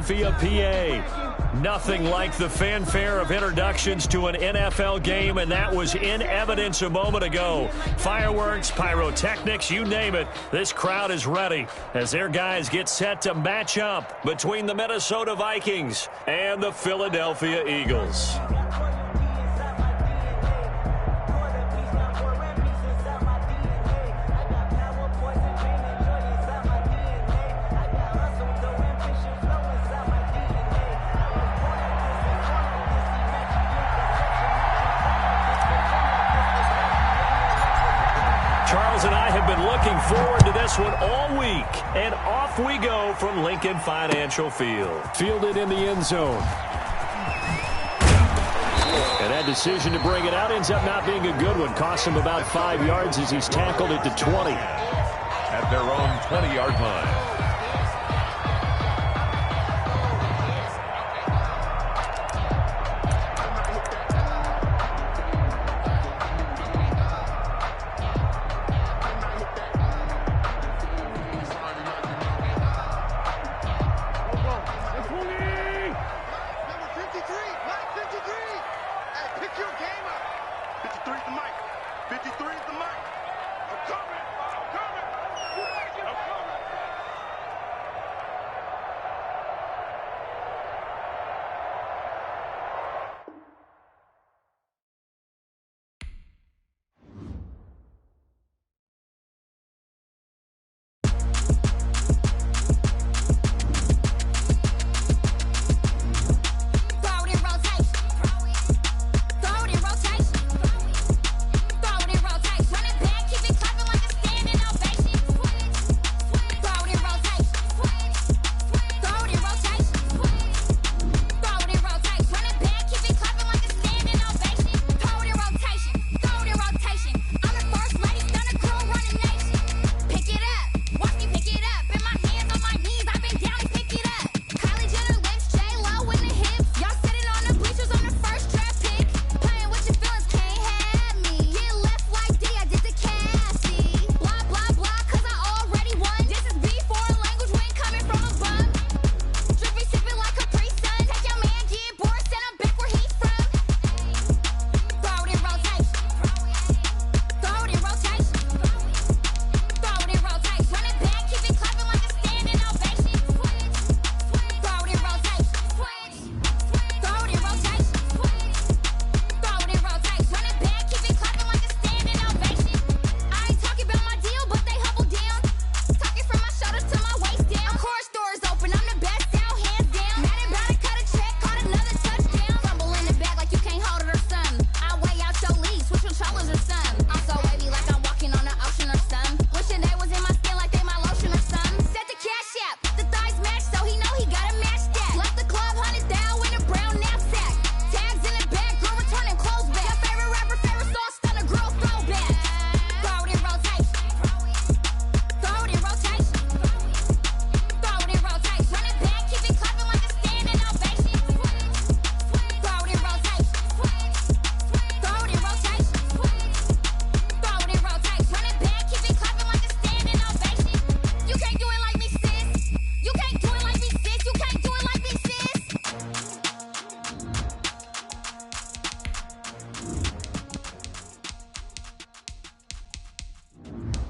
Philadelphia, PA. Nothing like the fanfare of introductions to an NFL game, and that was in evidence a moment ago. Fireworks, pyrotechnics, you name it. This crowd is ready as their guys get set to match up between the Minnesota Vikings and the Philadelphia Eagles. Charles and I have been looking forward to this one all week, and off we go from Lincoln Financial Field. Fielded in the end zone. And that decision to bring it out ends up not being a good one. Cost him about 5 yards as he's tackled it to 20. At their own 20-yard line.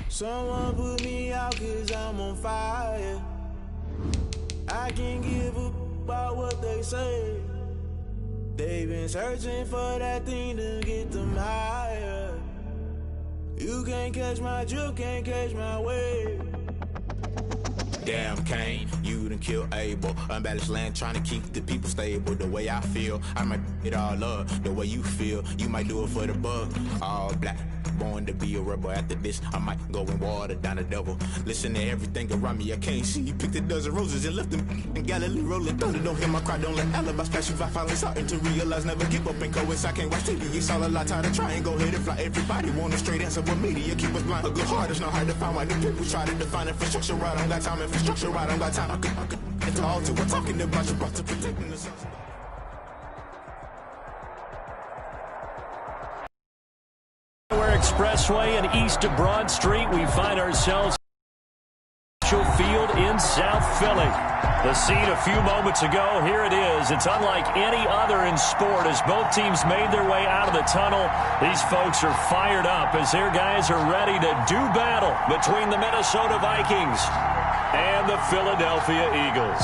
Someone put me out 'cause I'm on fire. I can't give a about what they say. They've been searching for that thing to get them higher. You can't catch my drift, can't catch my wave. Damn, Kane, you done killed Abel. Unbalanced land, trying to keep the people stable. The way I feel, I might it all up. The way you feel, you might do it for the bug. All black, born to be a rebel. After this, I might go and water down the devil. Listen to everything around me, I can't see. You picked a dozen roses and left them in Galilee rolling thunder. Don't hear my cry, don't let alibis flash. If I finally starting to realize, never give up and go inside. Can't watch TV, it's all a lot. Time to try and go ahead and fly. Everybody want a straight answer, but media keep us blind. A good heart is not hard to find. Why the people try to define infrastructure right? I don't got time. Infrastructure right, I don't got time. I could it's all to we're talking about you, about to protecting the sunshine. Expressway and east of Broad Street, we find ourselves Field in South Philly. The scene a few moments ago, here it is. It's unlike any other in sport as both teams made their way out of the tunnel. These folks are fired up as their guys are ready to do battle between the Minnesota Vikings and the Philadelphia Eagles.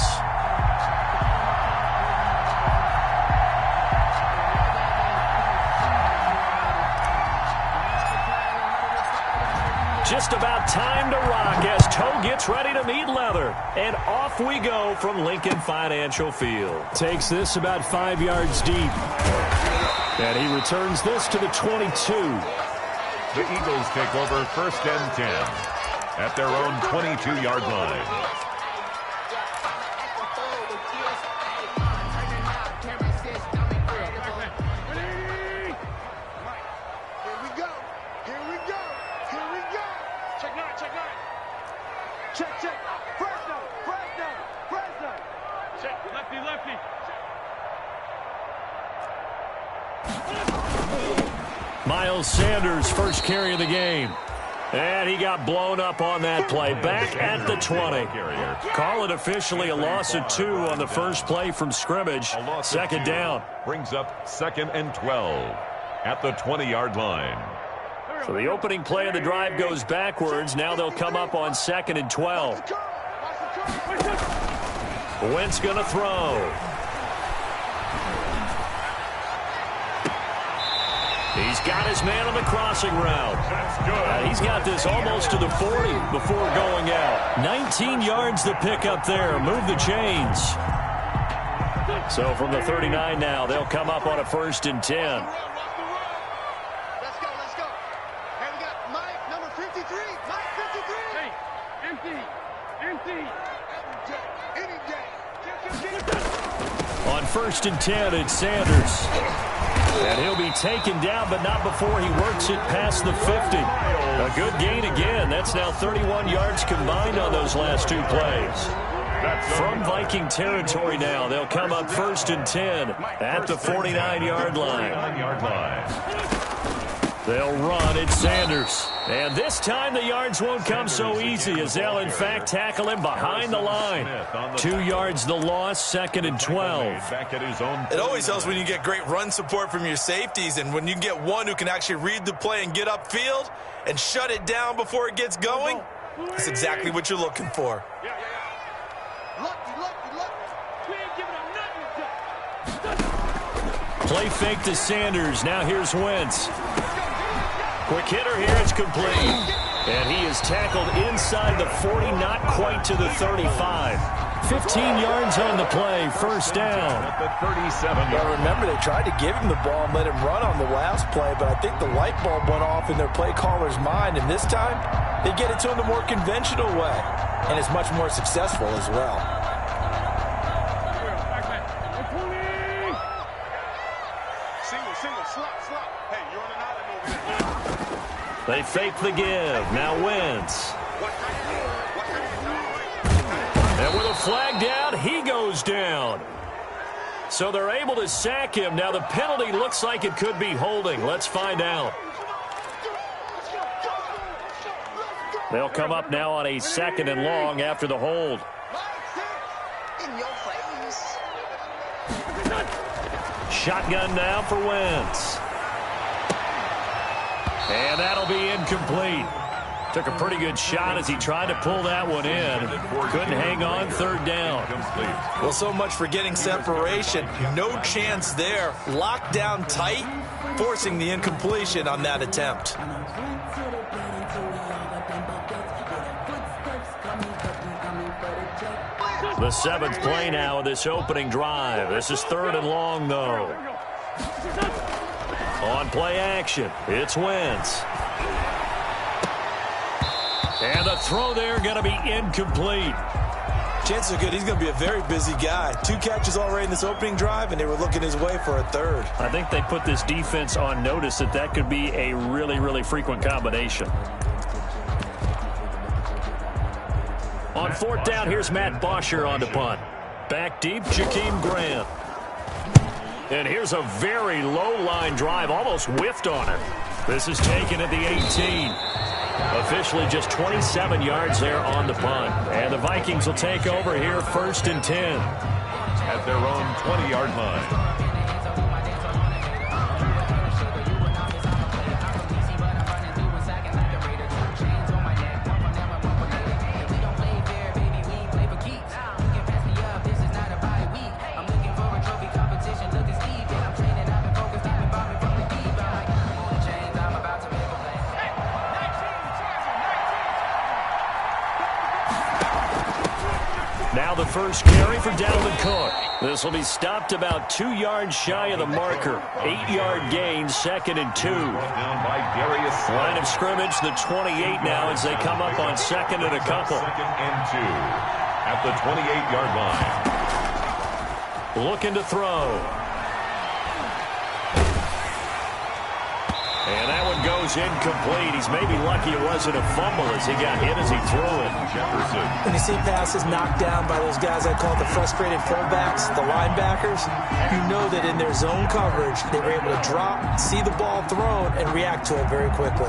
Just about time to rock as Toe gets ready to meet leather. And off we go from Lincoln Financial Field. Takes this about 5 yards deep. And he returns this to the 22. The Eagles take over 1st and 10 at their own 22-yard line. Miles Sanders, first carry of the game. And he got blown up on that play. Back at the 20. Call it officially a loss of 2 on the first play from scrimmage. 2nd down. Brings up 2nd and 12 at the 20-yard line. So the opening play of the drive goes backwards. Now they'll come up on 2nd and 12. Wentz going to throw. He's got his man on the crossing route. That's good. He's got this almost to the 40 before going out. 19 yards to pick up there. Move the chains. So from the 39 now, they'll come up on a 1st and 10. Let's go. Hey, we got Mike, number 53. Mike, 53. Hey, empty. Any day. On 1st and 10, it's Sanders. And he'll be taken down, but not before he works it past the 50. A good gain again. That's now 31 yards combined on those last 2 plays. From Viking territory now, they'll come up 1st and 10 at the 49-yard line. They'll run. It's Sanders. And this time the yards won't come so easy as they'll, in fact, tackle him behind the line. 2 yards the loss, 2nd and 12. It always helps when you get great run support from your safeties, and when you get one who can actually read the play and get upfield and shut it down before it gets going, that's exactly what you're looking for. Lucky. We ain't giving him nothing. Play fake to Sanders. Now here's Wentz. Quick hitter here, it's complete. And he is tackled inside the 40, not quite to the 35. 15 yards on the play, 1st down. At the 37. Well, remember, they tried to give him the ball and let him run on the last play, but I think the light bulb went off in their play caller's mind, and this time they get it to him the more conventional way, and it's much more successful as well. Single, slot. Hey, you're on an island over there. They fake the give. Now Wentz. And with a flag down, he goes down. So they're able to sack him. Now the penalty looks like it could be holding. Let's find out. They'll come up now on a 2nd and long after the hold. In your face. Shotgun now for Wentz. And that'll be incomplete. Took a pretty good shot as he tried to pull that one in. Couldn't hang on, 3rd down. Well, so much for getting separation. No chance there. Locked down tight, forcing the incompletion on that attempt. The 7th play now of this opening drive. This is 3rd and long, though. On play action, it's Wentz. And the throw there going to be incomplete. Chances are good he's going to be a very busy guy. 2 catches already in this opening drive, and they were looking his way for a 3rd. I think they put this defense on notice that could be a really, really frequent combination. On 4th down, here's Matt Bosher on the punt. Back deep, Jakeem Grant. And here's a very low line drive, almost whiffed on it. This is taken at the 18. Officially just 27 yards there on the punt. And the Vikings will take over here 1st and 10. At their own 20-yard line. Now the first carry for Dalvin Cook. This will be stopped about 2 yards shy of the marker. 8-yard gain, 2nd and 2. Down by Darius. Line of scrimmage, the 28 now as they come up on 2nd and a couple. 2nd and 2 at the 28-yard line. Looking to throw. And that one goes incomplete. He's maybe lucky it wasn't a fumble as he got hit as he threw it. Jefferson. When you see passes knocked down by those guys I call the frustrated fullbacks, the linebackers, you know that in their zone coverage, they were able to drop, see the ball thrown, and react to it very quickly.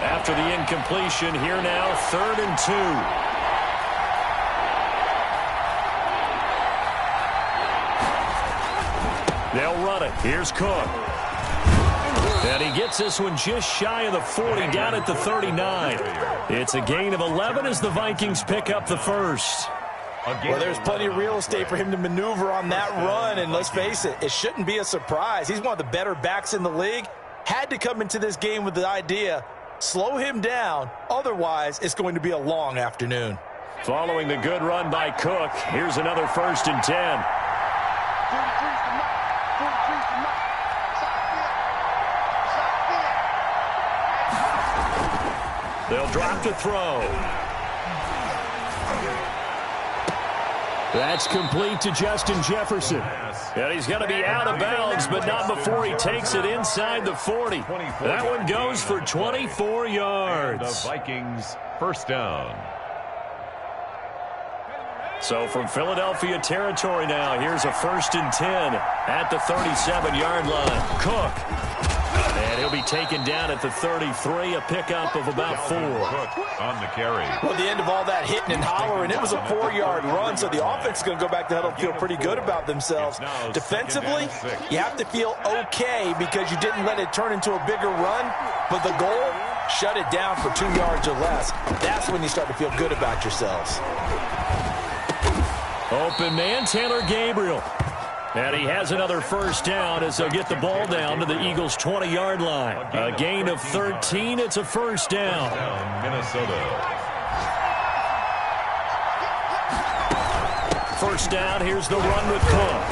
After the incompletion, here now, 3rd and 2. They'll run it. Here's Cook. And he gets this one just shy of the 40, down at the 39. It's a gain of 11 as the Vikings pick up the first. Well, there's plenty of real estate for him to maneuver on that run, and let's face it, it shouldn't be a surprise. He's one of the better backs in the league. Had to come into this game with the idea, slow him down, otherwise it's going to be a long afternoon. Following the good run by Cook, here's another 1st and 10. They'll drop to throw. That's complete to Justin Jefferson. And he's going to be out of bounds, but not before he takes it inside the 40. That one goes for 24 yards. The Vikings first down. So from Philadelphia territory now, here's a 1st and 10 at the 37-yard line. Cook. And he'll be taken down at the 33, a pickup of about 4. Cook on the carry. Well, the end of all that hitting and hollering, it was a 4-yard run, so the offense is going to go back to huddle and feel pretty good about themselves. Defensively, you have to feel okay because you didn't let it turn into a bigger run, but the goal, shut it down for 2 yards or less. That's when you start to feel good about yourselves. Open man, Taylor Gabriel. And he has another first down as they'll get the ball down to the Eagles' 20-yard line. A gain of 13. It's a first down. Minnesota. First down. Here's the run with Cook.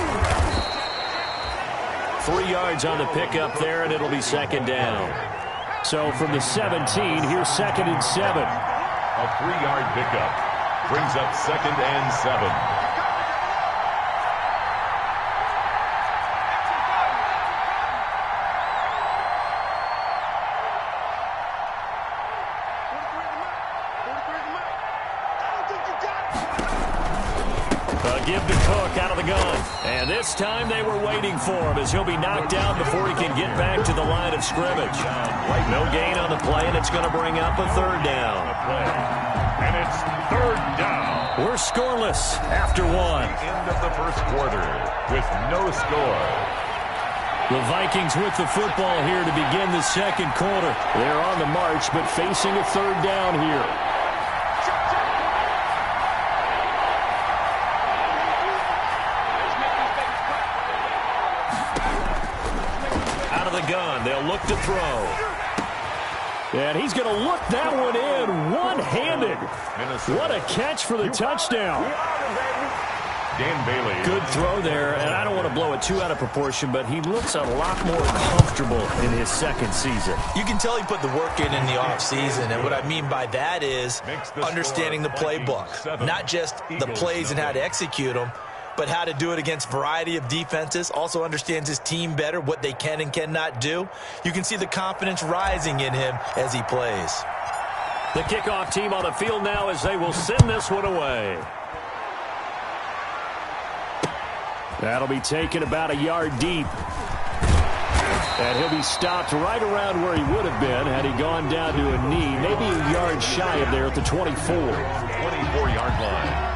3 yards on the pickup there, and it'll be 2nd down. So from the 17, here's 2nd and 7. A 3-yard pickup brings up 2nd and 7. Give to Cook out of the gun. And this time they were waiting for him as he'll be knocked down before he can get back to the line of scrimmage. No gain on the play, and it's going to bring up a 3rd down. And it's 3rd down. We're scoreless after 1. End of the first quarter with no score. The Vikings with the football here to begin the 2nd quarter. They're on the march, but facing a 3rd down here. Gun. They'll look to throw. And he's going to look that one in one-handed. What a catch for the touchdown. Dan Bailey. Good throw there, and I don't want to blow it too out of proportion, but he looks a lot more comfortable in his 2nd season. You can tell he put the work in the offseason, and what I mean by that is understanding the playbook. Not just the plays and how to execute them, but how to do it against a variety of defenses. Also understands his team better, what they can and cannot do. You can see the confidence rising in him as he plays. The kickoff team on the field now as they will send this one away. That'll be taken about a yard deep. And he'll be stopped right around where he would have been had he gone down to a knee, maybe a yard shy of there at the 24. 24-yard line.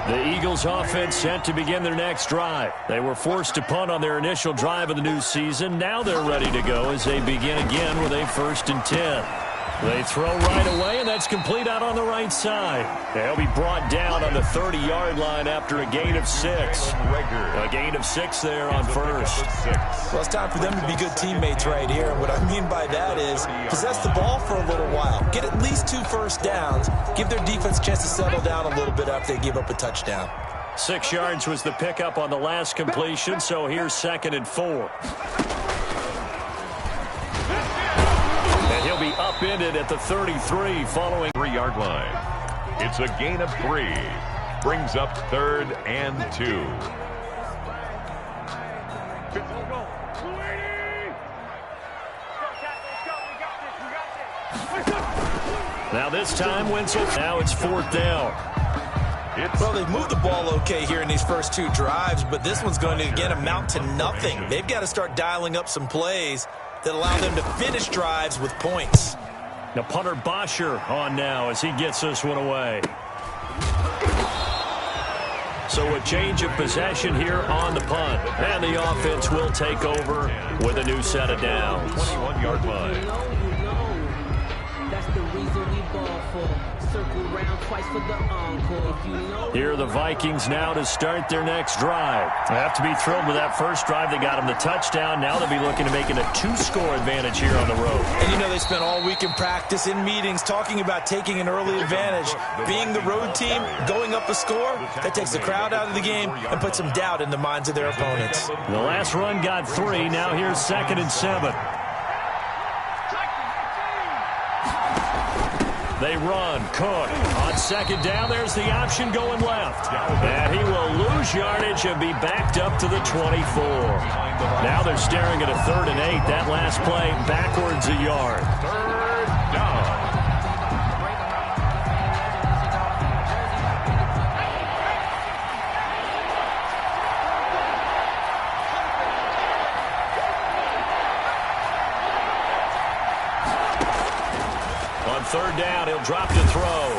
The Eagles offense set to begin their next drive. They were forced to punt on their initial drive of the new season. Now they're ready to go as they begin again with a 1st and 10. They throw right away, and that's complete out on the right side. They'll be brought down on the 30-yard line after a gain of 6. A gain of 6 there on first. Well, it's time for them to be good teammates right here. And what I mean by that is possess the ball for a little while. Get at least 2 first downs. Give their defense a chance to settle down a little bit after they give up a touchdown. 6 yards was the pickup on the last completion, so here's 2nd and 4. He'll be upended at the 33 following 3-yard line. It's a gain of 3. Brings up 3rd and 2. Now this time, Winslow. Now it's 4th down. Well, they've moved the ball okay here in these first 2 drives, but this one's going to, again, amount to nothing. They've got to start dialing up some plays that allow them to finish drives with points. Now punter Bosher on now as he gets this one away. So a change of possession here on the punt. And the offense will take over with a new set of downs. 21-yard line. That's the reason we ball for. Circle round twice for the encore. Here are the Vikings now to start their next drive. They have to be thrilled with that first drive. They got them the touchdown. Now they'll be looking to make it a 2-score advantage here on the road. And you know they spent all week in practice, in meetings, talking about taking an early advantage. Being the road team, going up a score, that takes the crowd out of the game and puts some doubt in the minds of their opponents. The last run got 3. Now here's 2nd and 7. They run. Cook on 2nd down. There's the option going left. And he will lose yardage and be backed up to the 24. Now they're staring at a 3rd and 8. That last play backwards a yard. 3rd down. On 3rd down, he'll drop to throw.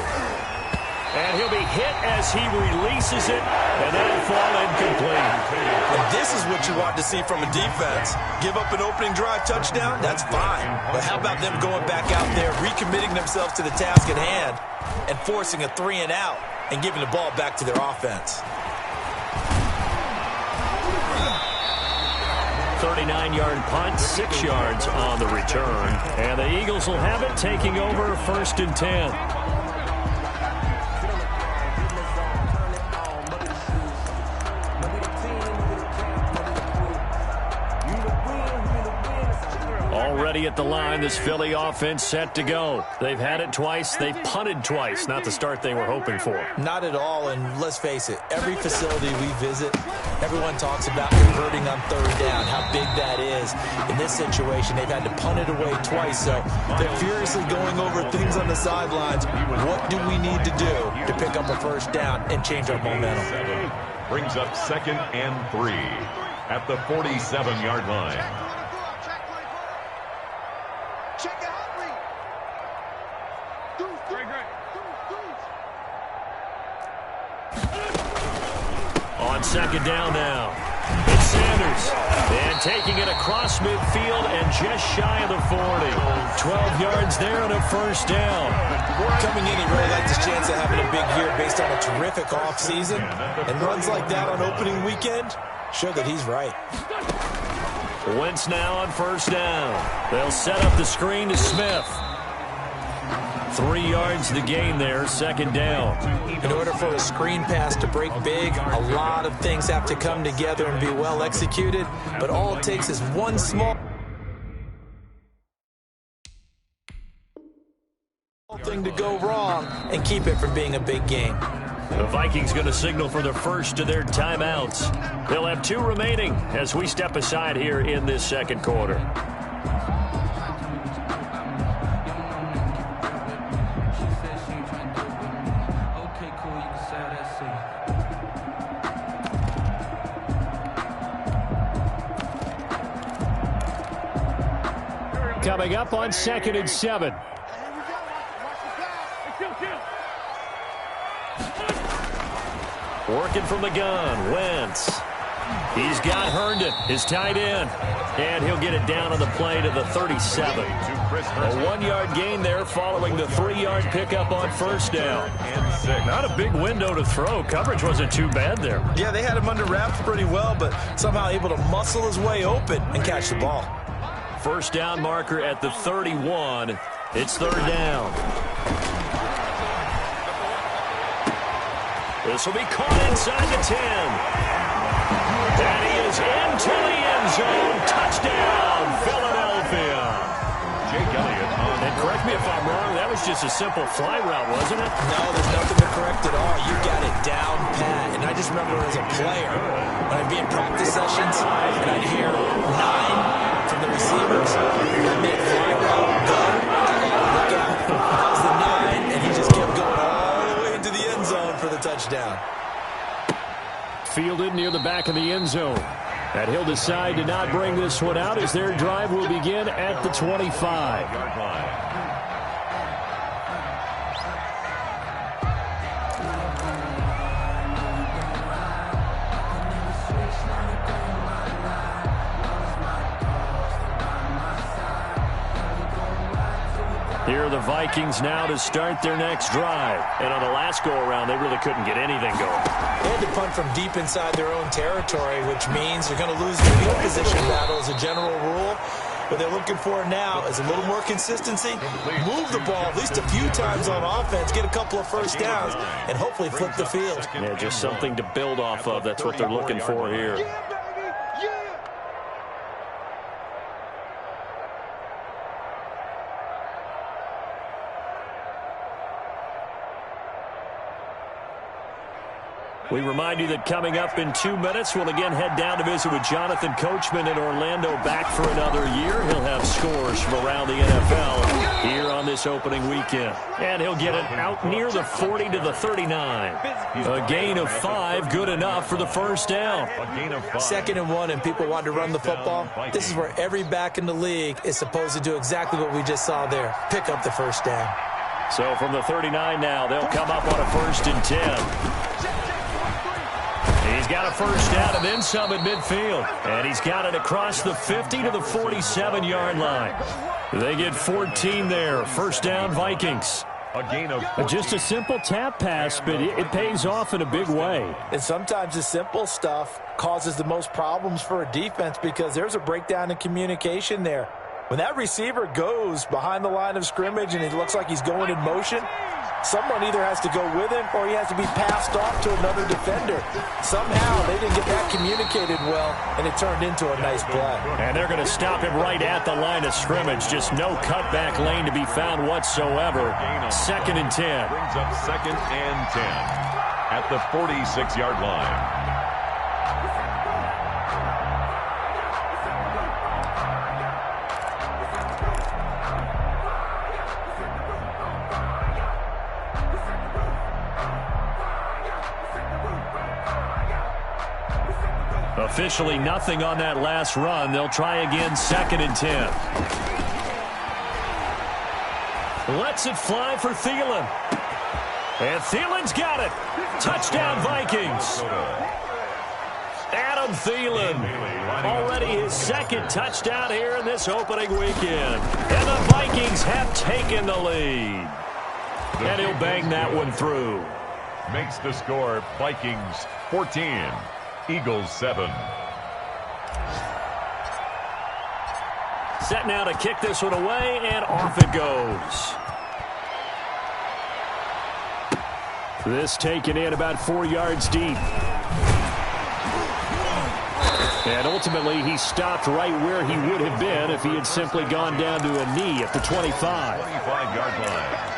And he'll be hit as he releases it, and that'll fall incomplete. And this is what you want to see from a defense. Give up an opening drive touchdown, that's fine. But how about them going back out there, recommitting themselves to the task at hand, and forcing a 3-and-out, and giving the ball back to their offense. 39-yard punt, 6 yards on the return. And the Eagles will have it, taking over 1st and 10. Already at the line, this Philly offense set to go. They've had it twice. They've punted twice. Not the start they were hoping for. Not at all, and let's face it, every facility we visit, everyone talks about converting on 3rd down, how big that is. In this situation, they've had to punt it away twice, so they're furiously going over things on the sidelines. What do we need to do to pick up a 1st down and change our momentum? Brings up 2nd and 3 at the 47-yard line. Check it out, Reed. On 2nd down now, it's Sanders. And taking it across midfield and just shy of the 40. 12 yards there and a 1st down. Coming in, he really liked his chance of having a big year based on a terrific offseason. And runs like that on opening weekend show that he's right. Wentz now on 1st down. They'll set up the screen to Smith. 3 yards the gain there, 2nd down. In order for a screen pass to break big, a lot of things have to come together and be well executed, but all it takes is one small thing to go wrong and keep it from being a big game. The Vikings going to signal for the first of their timeouts. They'll have 2 remaining as we step aside here in this 2nd quarter. coming up on 2nd and 7. Here we go. Watch the pass. Working from the gun, Wentz. He's got Herndon, his tight end. And he'll get it down on the play to the 37. A 1-yard gain there following the 3-yard pickup on first down. Not a big window to throw. Coverage wasn't too bad there. Yeah, they had him under wraps pretty well, but somehow able to muscle his way open and catch the ball. First down marker at the 31. It's 3rd down. This will be caught inside the 10. And he is into the end zone. Touchdown, Philadelphia. Jake Elliott on. And correct me if I'm wrong, that was just a simple fly route, wasn't it? No, there's nothing to correct at all. You got it down pat. And I just remember as a player, when I'd be in practice sessions, and I'd hear 9 from the receivers. That meant fly route, go. Look out. That was the 9, and he just kept going all the way into the end zone for the touchdown. Fielded near the back of the end zone. And he'll decide to not bring this one out as their drive will begin at the 25. Here are the Vikings now to start their next drive. And on the last go-around, they really couldn't get anything going. They had to punt from deep inside their own territory, which means they're going to lose the field position battle as a general rule. What they're looking for now is a little more consistency, move the ball at least a few times on offense, get a couple of first downs, and hopefully flip the field. Yeah, just something to build off of. That's what they're looking for here. Yeah, baby. Yeah. We remind you that coming up in 2 minutes, we'll again head down to visit with Jonathan Coachman in Orlando, back for another year. He'll have scores from around the NFL here on this opening weekend. And he'll get it out near the 40 to the 39. A gain of 5, good enough for the first down. 2nd and 1, and people want to run the football. This is where every back in the league is supposed to do exactly what we just saw there, pick up the first down. So from the 39 now, they'll come up on a 1st and 10. He's got a first down and then some at midfield. And he's got it across the 50 to the 47-yard line. They get 14 there. First down, Vikings. A gain of Just a simple tap pass, but it pays off in a big way. And sometimes the simple stuff causes the most problems for a defense because there's a breakdown in communication there. When that receiver goes behind the line of scrimmage and it looks like he's going in motion, someone either has to go with him or he has to be passed off to another defender. Somehow they didn't get that communicated well, and it turned into a nice play. And they're going to stop him right at the line of scrimmage. Just no cutback lane to be found whatsoever. 2nd and 10. Brings up 2nd and 10 at the 46-yard line. Officially nothing on that last run. They'll try again, 2nd and 10. Lets it fly for Thielen. And Thielen's got it. Touchdown, Vikings. Adam Thielen. Already his 2nd touchdown here in this opening weekend. And the Vikings have taken the lead. And he'll bang that one through. Makes the score Vikings 14. Eagles 7. Set now to kick this one away, and off it goes. This taken in about 4 yards deep. And ultimately, he stopped right where he would have been if he had simply gone down to a knee at the 25. 25-yard line.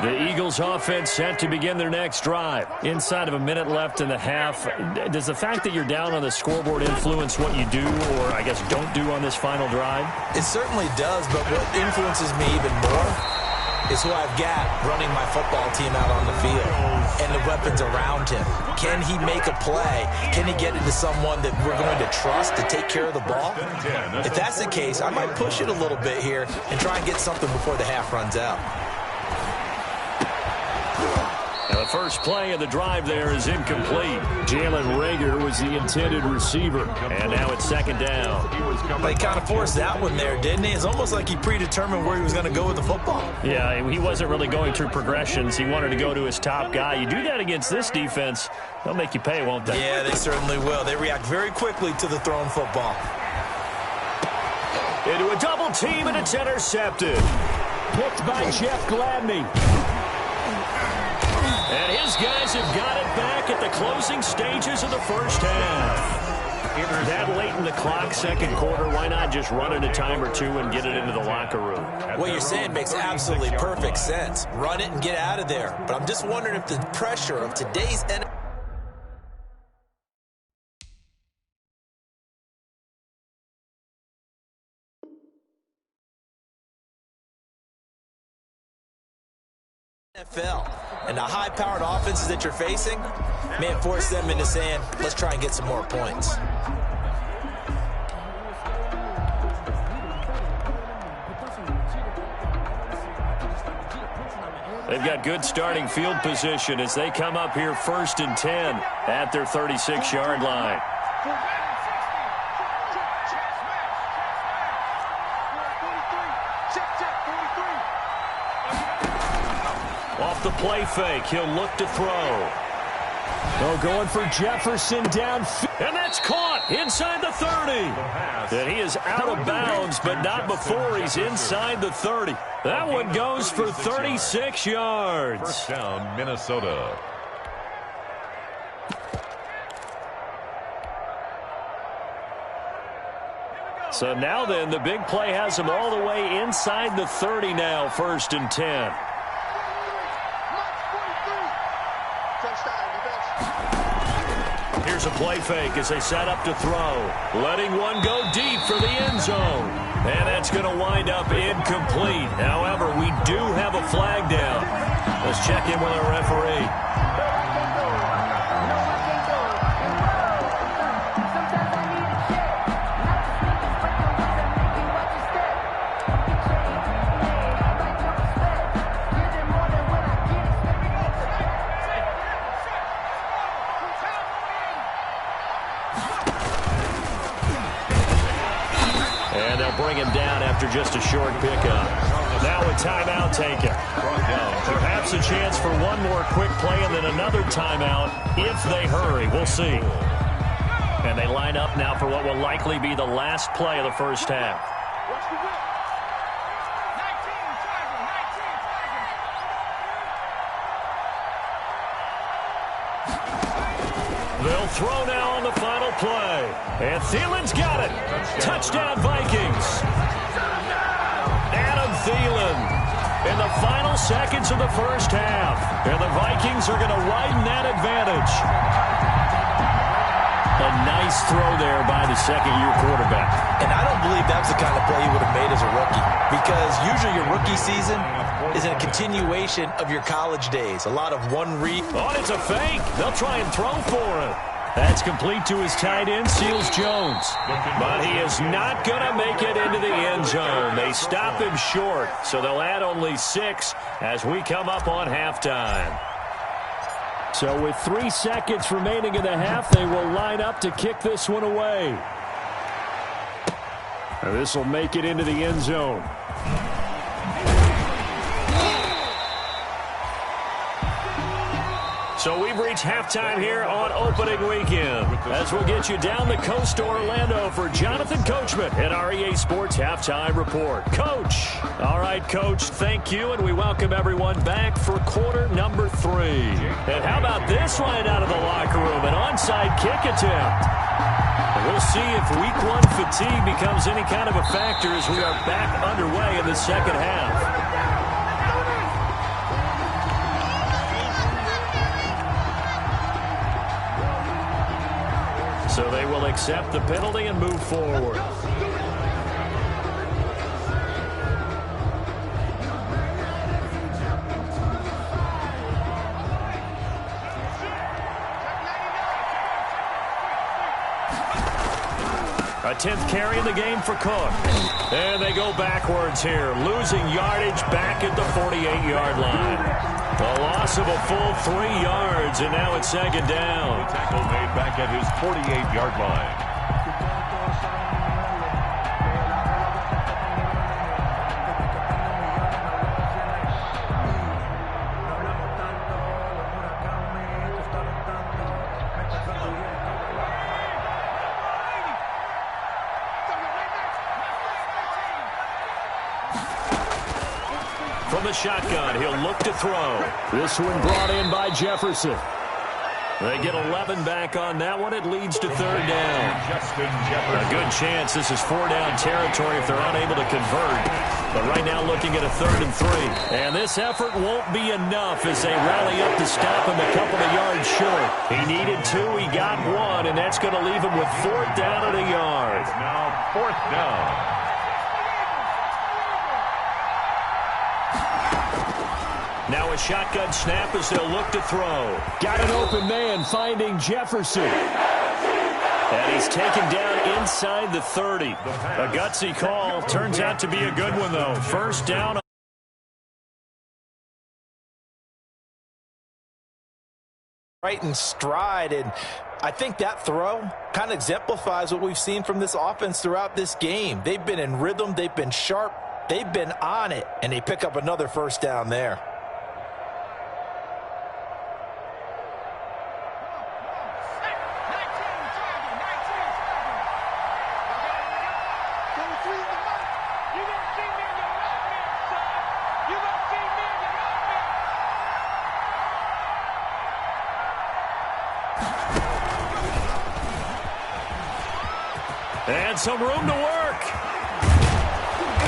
The Eagles offense set to begin their next drive. Inside of a minute left in the half. Does the fact that you're down on the scoreboard influence what you do, or I guess don't do on this final drive? It certainly does, but what influences me even more is who I've got running my football team out on the field and the weapons around him. Can he make a play? Can he get into someone that we're going to trust to take care of the ball? If that's the case, I might push it a little bit here and try and get something before the half runs out. Now the first play of the drive there is incomplete. Jalen Reagor was the intended receiver, and now it's second down. They kind of forced that one there, didn't he? It's almost like he predetermined where he was going to go with the football. Yeah, he wasn't really going through progressions. He wanted to go to his top guy. You do that against this defense, they'll make you pay, won't they? Yeah, they certainly will. They react very quickly to the thrown football. Into a double team, and it's intercepted. Picked by Jeff Gladney. And his guys have got it back at the closing stages of the first half. That late in the clock, second quarter, why not just run it a time or two and get it into the locker room? What you're saying makes absolutely perfect sense. Run it and get out of there. But I'm just wondering if the pressure of today's NFL and the high-powered offenses that you're facing may force them into saying, let's try and get some more points. They've got good starting field position as they come up here 1st and 10 at their 36-yard line. Off the play fake, he'll look to throw. Oh, going for Jefferson downfield. And that's caught inside the 30. And he is out of bounds, but not before he's inside the 30. That one goes for 36 yards. First down, Minnesota. So now then, the big play has him all the way inside the 30 now, 1st and 10. Here's a play fake as they set up to throw. Letting one go deep for the end zone. And that's going to wind up incomplete. However, we do have a flag down. Let's check in with our referee. Bring him down after just a short pickup. Now a timeout taken. Perhaps a chance for one more quick play and then another timeout if they hurry. We'll see. And they line up now for what will likely be the last play of the first half. They'll throw now on the final play. And Thielen's got it. Touchdown, Vikings. Adam Thielen in the final seconds of the first half. And the Vikings are going to widen that advantage. A nice throw there by the second-year quarterback. And I don't believe that's the kind of play he would have made as a rookie. Because usually your rookie season is a continuation of your college days. A lot of one read. Oh, it's a fake. They'll try and throw for him. That's complete to his tight end, Seals Jones. But he is not going to make it into the end zone. They stop him short, so they'll add only 6 as we come up on halftime. So with 3 seconds remaining in the half, they will line up to kick this one away. This will make it into the end zone. So we've reached halftime here on opening weekend as we'll get you down the coast to Orlando for Jonathan Coachman at our EA Sports Halftime Report. Coach. All right, Coach, thank you, and we welcome everyone back for quarter number 3. And how about this right out of the locker room, an onside kick attempt. And we'll see if week 1 fatigue becomes any kind of a factor as we are back underway in the second half. So they will accept the penalty and move forward. 10th carry in the game for Cook. And they go backwards here, losing yardage back at the 48-yard line. A loss of a full 3 yards, and now it's second down. The tackle made back at his 48-yard line. From the shotgun, he'll look to throw. This one brought in by Jefferson. They get 11 back on that one. It leads to third down. A good chance this is 4-down territory if they're unable to convert. But right now looking at a 3rd and 3. And this effort won't be enough as they rally up to stop him a couple of yards short. He needed 2, he got 1, and that's going to leave him with 4th down and a yard. Now 4th down. Now a shotgun snap as they'll look to throw. Got an open man finding Jefferson. And he's taken down inside the 30. A gutsy call. Turns out to be a good one, though. First down. Right in stride, and I think that throw kind of exemplifies what we've seen from this offense throughout this game. They've been in rhythm. They've been sharp. They've been on it, and they pick up another first down there. And some room to work.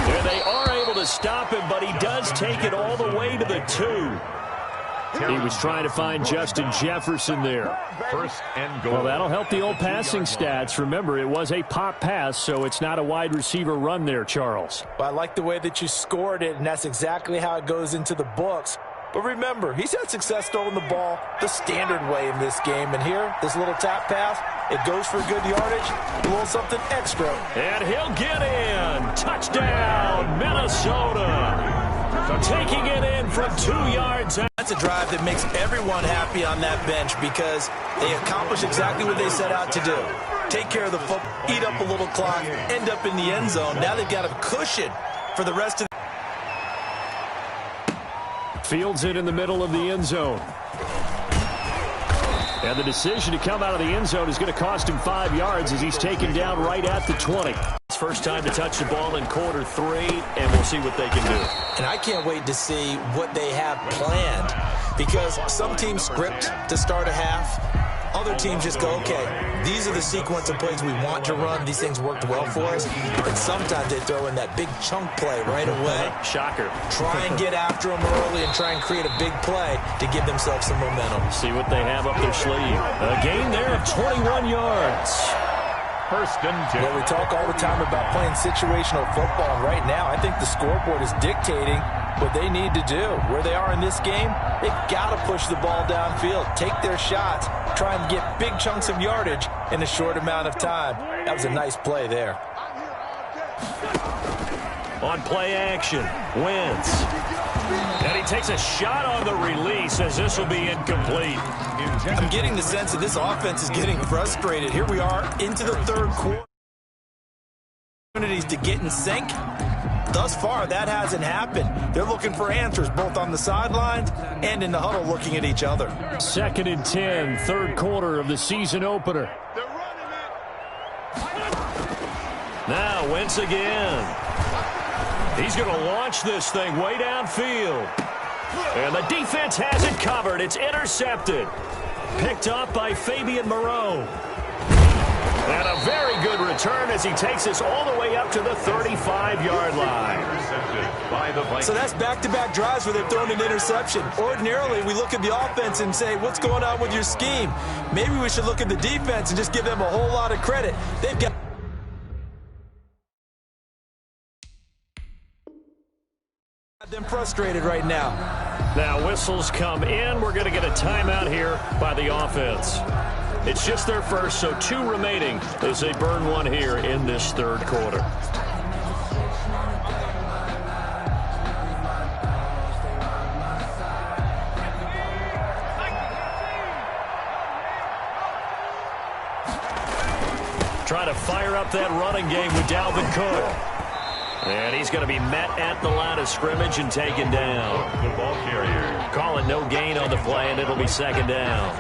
And they are able to stop him, but he does take it all the way to the 2. He was trying to find Justin Jefferson there. First and goal. Well, that'll help the old passing stats. Remember, it was a pop pass, so it's not a wide receiver run there, Charles. Well, I like the way that you scored it, and that's exactly how it goes into the books. But remember, he's had success throwing the ball the standard way in this game. And here, this little tap pass, it goes for good yardage, a little something extra. And he'll get in. Touchdown, Minnesota. Taking it in from 2 yards out. That's a drive that makes everyone happy on that bench because they accomplish exactly what they set out to do. Take care of the football, eat up a little clock, end up in the end zone. Now they've got a cushion for the rest of the Fields it in the middle of the end zone. And the decision to come out of the end zone is going to cost him 5 yards as he's taken down right at the 20. It's first time to touch the ball in quarter 3, and we'll see what they can do. And I can't wait to see what they have planned because some teams script to start a half. Other teams just go, okay, these are the sequence of plays we want to run. These things worked well for us. And sometimes they throw in that big chunk play right away. Shocker. Try and get after them early and try and create a big play to give themselves some momentum. See what they have up their sleeve. A gain there of 21 yards. First and 10. Well, we talk all the time about playing situational football. And right now, I think the scoreboard is dictating what they need to do. Where they are in this game, they've got to push the ball downfield, take their shots, try and get big chunks of yardage in a short amount of time. That was a nice play there. On play action, Wentz. And he takes a shot on the release as this will be incomplete. I'm getting the sense that this offense is getting frustrated. Here we are into the third quarter. Opportunities to get in sync. Thus far, that hasn't happened. They're looking for answers both on the sidelines and in the huddle looking at each other. 2nd and 10, third quarter of the season opener. Now, Wentz again. He's going to launch this thing way downfield. And the defense has it covered. It's intercepted. Picked up by Fabian Moreau. And a very good return as he takes us all the way up to the 35-yard line. So that's back-to-back drives where they've thrown an interception. Ordinarily, we look at the offense and say, what's going on with your scheme? Maybe we should look at the defense and just give them a whole lot of credit. They've got them frustrated right now. Now whistles come in. We're going to get a timeout here by the offense. It's just their first, so 2 remaining as they burn one here in this third quarter. Trying to fire up that running game with Dalvin Cook. And he's going to be met at the line of scrimmage and taken down. The ball carrier. Calling no gain on the play, and it'll be second down.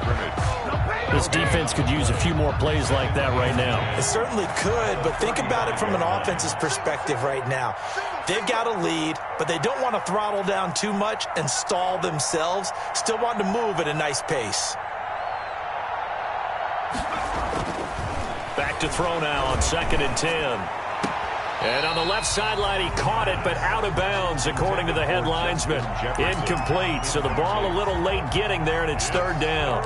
This defense could use a few more plays like that right now. It certainly could, but think about it from an offense's perspective right now. They've got a lead, but they don't want to throttle down too much and stall themselves. Still want to move at a nice pace. Back to throw now on 2nd and 10. And on the left sideline, he caught it, but out of bounds, according to the head linesman. Incomplete, so the ball a little late getting there, and it's 3rd down.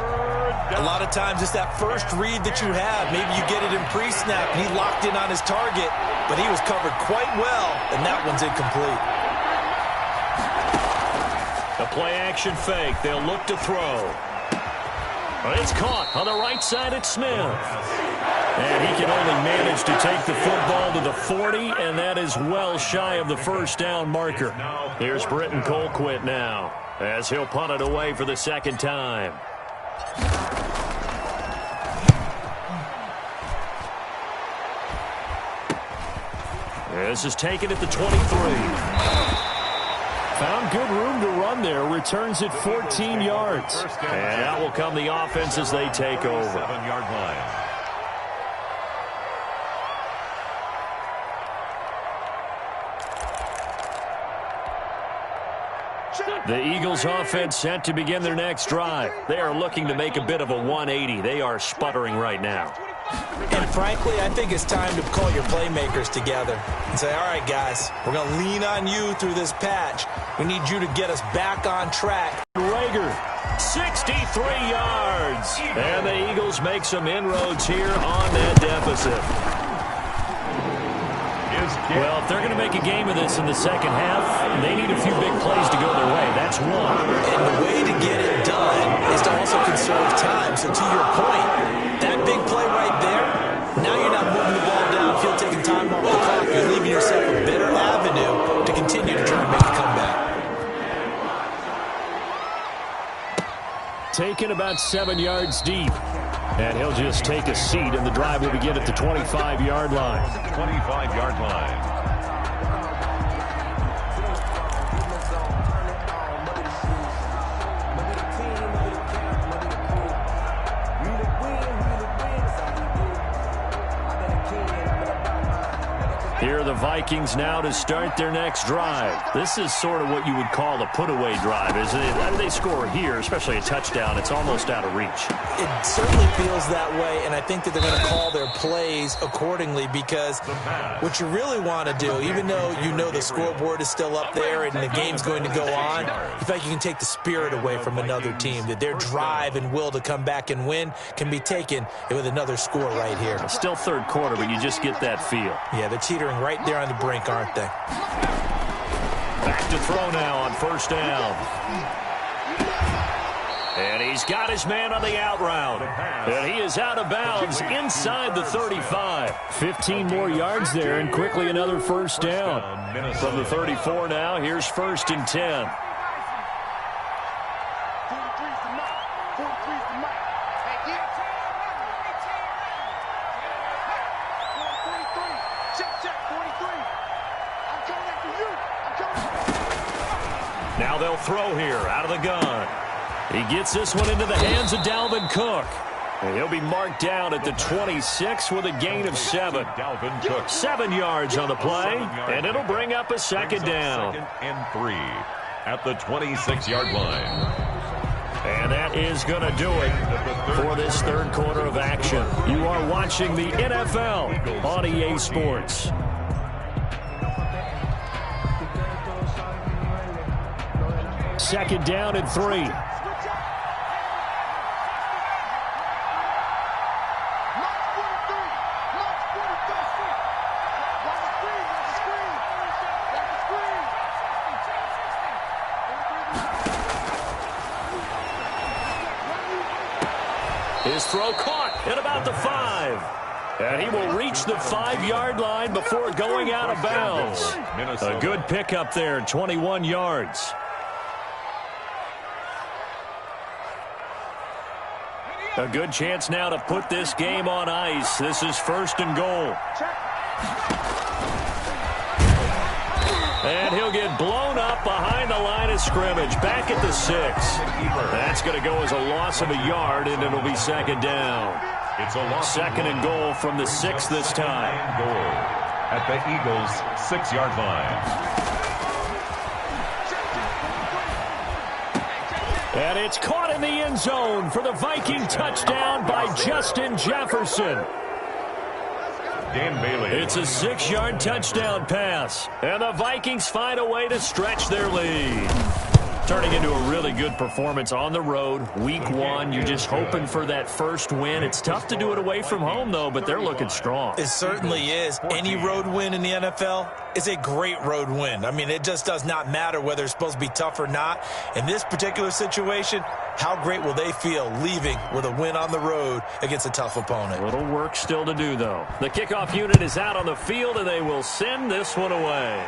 A lot of times it's that first read that you have. Maybe you get it in pre-snap, and he locked in on his target, but he was covered quite well, and that one's incomplete. A play-action fake. They'll look to throw. But it's caught on the right side at Smith. And he can only manage to take the football to the 40, and that is well shy of the first down marker. Here's Britton Colquitt now, as he'll punt it away for the 2nd time. This is taken at the 23. Found good room to run there. Returns it 14 yards. And out will come the offense as they take over. 7-yard line. The Eagles offense set to begin their next drive. They are looking to make a bit of a 180. They are sputtering right now. And frankly, I think it's time to call your playmakers together and say, all right, guys, we're going to lean on you through this patch. We need you to get us back on track. Rager, 63 yards. And the Eagles make some inroads here on that deficit. Well, if they're going to make a game of this in the second half, they need a few big plays to go their way. That's one. And the way to get it done is to also conserve time. So to your point, that big play right there, now you're not moving the ball downfield, taking time off the clock. You're leaving yourself a better avenue to continue to try and make a comeback. Taken about 7 yards deep. And he'll just take a seat, and the drive will begin at the 25-yard line. 25-yard line. Here are the Vikings now to start their next drive. This is sort of what you would call a put-away drive, isn't it? I mean, they score here, especially a touchdown. It's almost out of reach. It certainly feels that way, and I think that they're going to call their plays accordingly because what you really want to do, even though you know the scoreboard is still up there and the game's going to go on, in fact, you can take the spirit away from another team, that their drive and will to come back and win can be taken with another score right here. It's still third quarter, but you just get that feel. Yeah, they're teetering right there on the brink, aren't they? Back to throw now on 1st down. And he's got his man on the out route. And he is out of bounds inside the 35. 15 more yards there, and quickly another 1st down. From the 34 now, here's 1st and 10. Now they'll throw here out of the gun. He gets this one into the hands of Dalvin Cook. And he'll be marked down at the 26 with a gain of 7. Dalvin Cook. 7 yards on the play, and it'll bring up a 2nd down. 2nd and 3 at the 26-yard line. And that is going to do it for this third quarter of action. You are watching the NFL on EA Sports. Second down and 3. His throw caught at about the 5. And he will reach the 5-yard line before going out of bounds. A good pickup there, 21 yards. A good chance now to put this game on ice. This is 1st and goal. And he'll get blown up behind the line of scrimmage, back at the 6. That's going to go as a loss of a yard, and it'll be 2nd down. It's a loss. 2nd and goal from the 6 this time. Goal at the Eagles' 6-yard line. And it's caught in the end zone for the Viking touchdown by Justin Jefferson. Dan Bailey. It's a 6-yard touchdown pass. And the Vikings find a way to stretch their lead. Turning into a really good performance on the road. Week 1, you're just hoping for that first win. It's tough to do it away from home, though, but they're looking strong. It certainly is. Any road win in the NFL is a great road win. I mean, it just does not matter whether it's supposed to be tough or not. In this particular situation, how great will they feel leaving with a win on the road against a tough opponent? A little work still to do, though. The kickoff unit is out on the field, and they will send this one away.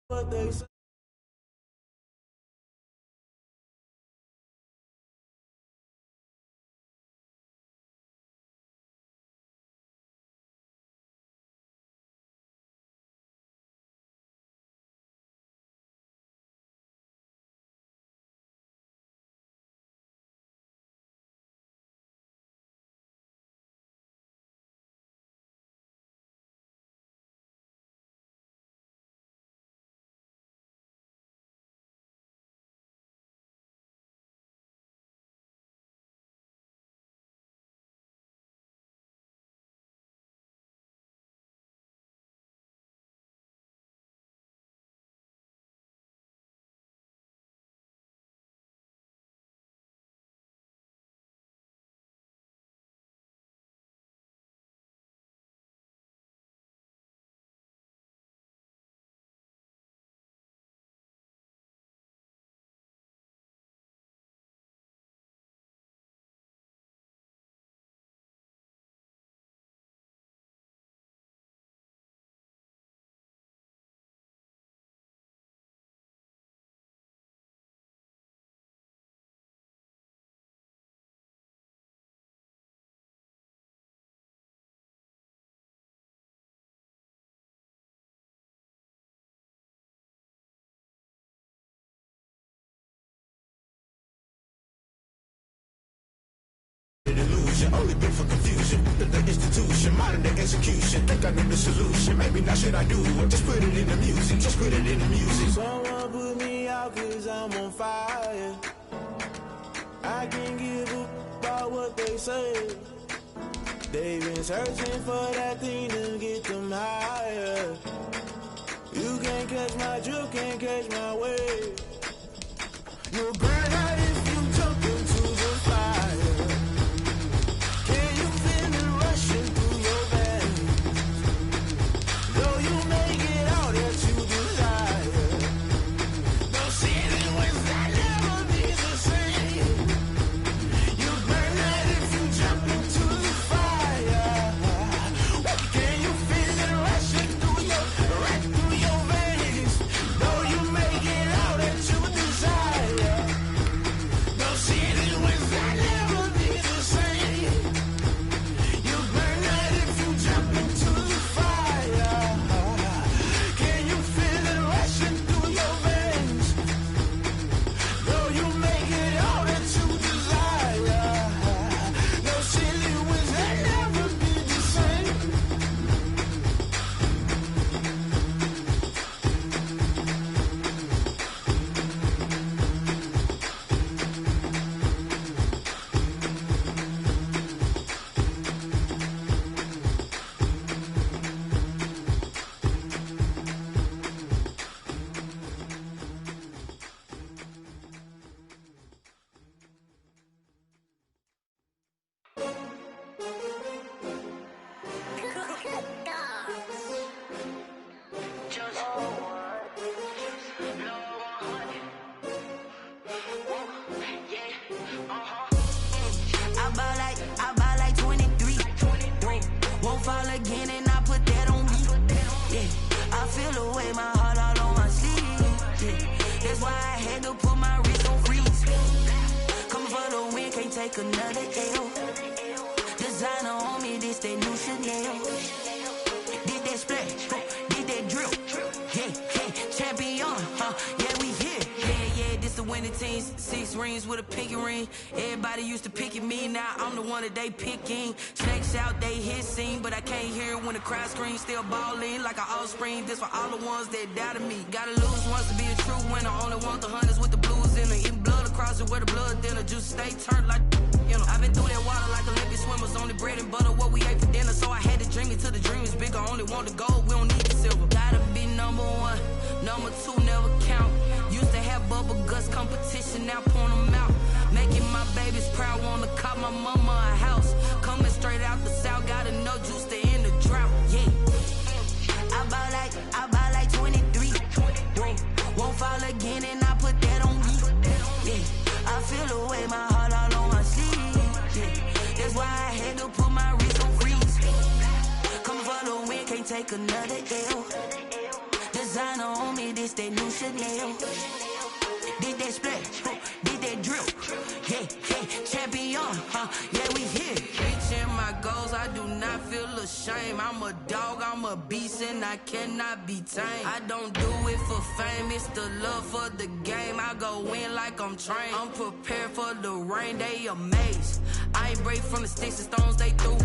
What they say. Illusion, only been for confusion. The institution, modern day execution. Think I know the solution. Maybe not should I do it? Just put it in the music. Just put it in the music. Someone put me out 'cause I'm on fire. I can't give up about what they say. They've been searching for that thing to get them higher. You can't catch my drift, can't catch my wave. You'll burn out if you jump into the fire. Can you feel it rushing through your veins? Though you make it all that you desire. No ceiling was that never be the same. You burn out if you jump into the fire. Can you feel it rushing through your veins? Though you make it all that you desire. take another L. Designer on me, this that new Chanel. Did that splash, did that drill. Yeah, champion, yeah, we here. Yeah, this the winning team. 6 rings with a pinky ring. Everybody used to pick at me, now I'm the one that they picking. Snakes out, they hit scene, but I can't hear it when the crowd screams. Still ballin' like an offspring. This for all the ones that doubted me. Gotta lose once to be a true winner. Only want the hunters with the blues in it. Eating blood across it where the blood dinner. Juice stay turned like, you know. I've been through that water like Olympic swimmers. Only bread and butter, what we ate for dinner. So I had to dream it till the dream is bigger. Only want the gold, we don't need the silver. Gotta be number 1, number 2 never count. Used to have bubble guts competition, now point them out. Making my babies proud, wanna cop my mama a house. Coming straight out the south, gotta know juice to end the drought. Yeah, I buy like 23. Won't fall again, and I put that on me. Yeah, I feel the way, my heart all on my sleeve. Yeah, that's why I had to put my wrist on freeze. Come for the win, can't take another L. Designer on me, this that new Chanel. Did that splash, did that drill. Yeah, champion, yeah, we here. Reaching my goals, I do not feel ashamed. I'm a dog, I'm a beast, and I cannot be tamed. I don't do it for fame, it's the love for the game. I go in like I'm trained. I'm prepared for the rain, they amazed. I ain't break from the sticks and stones they threw.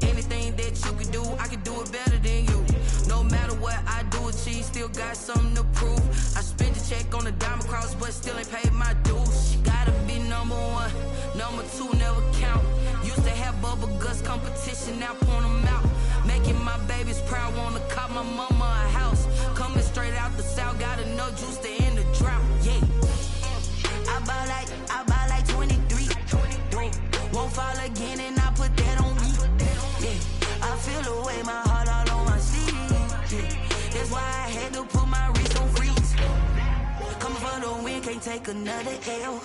Anything that you can do, I can do it better than you. No matter what I do achieve, still got something to prove. I spent the check on the diamond cross, but still ain't paid my dues. Gotta be number 1, number 2 never count. Used to have bubble guts competition, now point them out. Making my babies proud, wanna cop my mama a house. Coming straight out the south, gotta know juice to end the drought. Yeah, I buy like 23. Won't fall again, and I put that on me. Yeah, I feel the way, my heart all on my sleeve. Yeah, that's why I had to put my wrist on freeze. Coming for the win, can't take another L.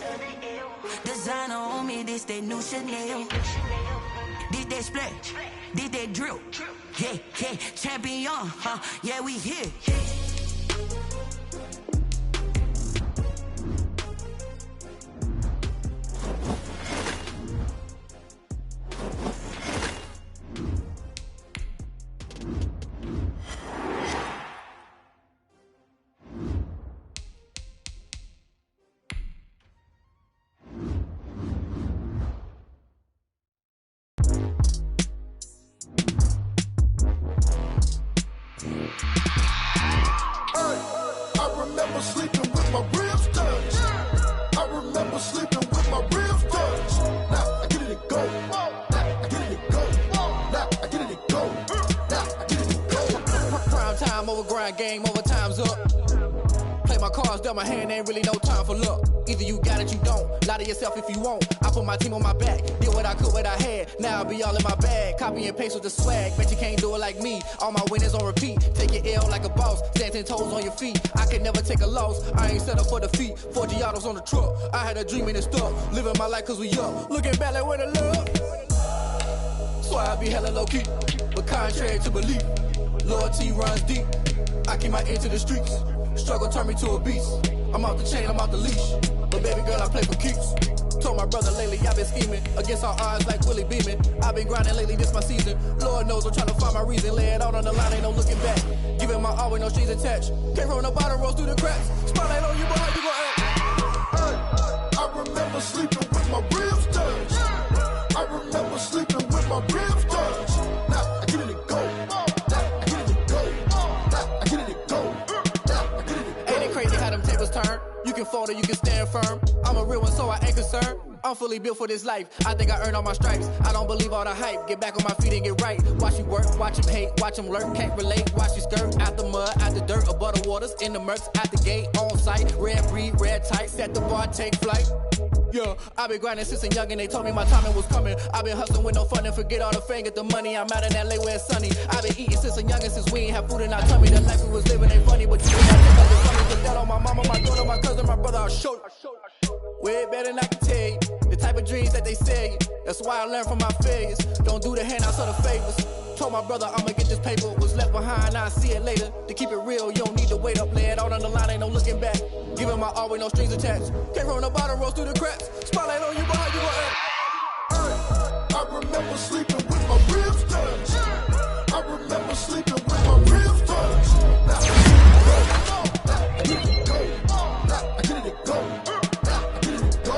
Designer on me, this that new Chanel. Did that splash, did that drill. Yeah, champion, yeah, we here. Game over, time's up. Play my cards, dealt my hand, ain't really no time for luck. Either you got it, you don't. Lie to yourself if you won't. I put my team on my back, did what I could, what I had. Now I'll be all in my bag. Copy and paste with the swag. Bet you can't do it like me. All my winners on repeat. Take your L like a boss. Stand 10 toes on your feet. I can never take a loss. I ain't set up for defeat. 4 Giottos on the truck. I had a dream and it stuck. Living my life cause we up. Looking back like where the love. So I be hella low key. But contrary to belief, loyalty runs deep. I keep my ear to the streets. Struggle turned me to a beast. I'm off the chain, I'm off the leash. But baby girl, I play for keeps. Told my brother lately, I've been scheming. Against all odds like Willie Beeman. I've been grinding lately, this my season. Lord knows I'm trying to find my reason. Lay it out on the line, ain't no looking back. Giving my all with no strings attached. Came from the bottom, rose through the cracks. Spotlight on you, boy, how you gon' act? I remember sleeping with my ribs touched. I remember sleeping with my ribs touched. Now I get it and go. You can fold or you can stand firm. I'm a real one, so I ain't concerned. I'm fully built for this life. I think I earned all my stripes. I don't believe all the hype. Get back on my feet and get right. Watch you work, watch him hate, watch him lurk. Can't relate, watch you skirt. Out the mud, out the dirt, above the waters, in the murks, out the gate, on site. Red breed, red tight, set the bar, take flight. Yeah, I've been grinding since a young and they told me my timing was coming. I've been hustling with no fun and forget all the fame, get the money. I'm out in LA where it's sunny. I've been eating since a young and since we ain't have food in our tummy. The life we was living ain't funny, but you ain't got to think funny. Put that on my mama, my daughter, my cousin, my brother, I'll show you. Way better than I can tell you. The type of dreams that they sell you. That's why I learned from my failures. Don't do the handouts or the favors. Told my brother I'ma get this paper. Was left behind, I'll see it later. To keep it real, you don't need to wait up. Lay it out on the line, ain't no looking back. Giving my all with no strings attached. Came from the bottom, rose through the cracks. Spotlight on you, boy, how you gon' act? remember sleeping with my ribs touched. I remember sleeping with my ribs touched. Now I get it go. I get it go. I get it go.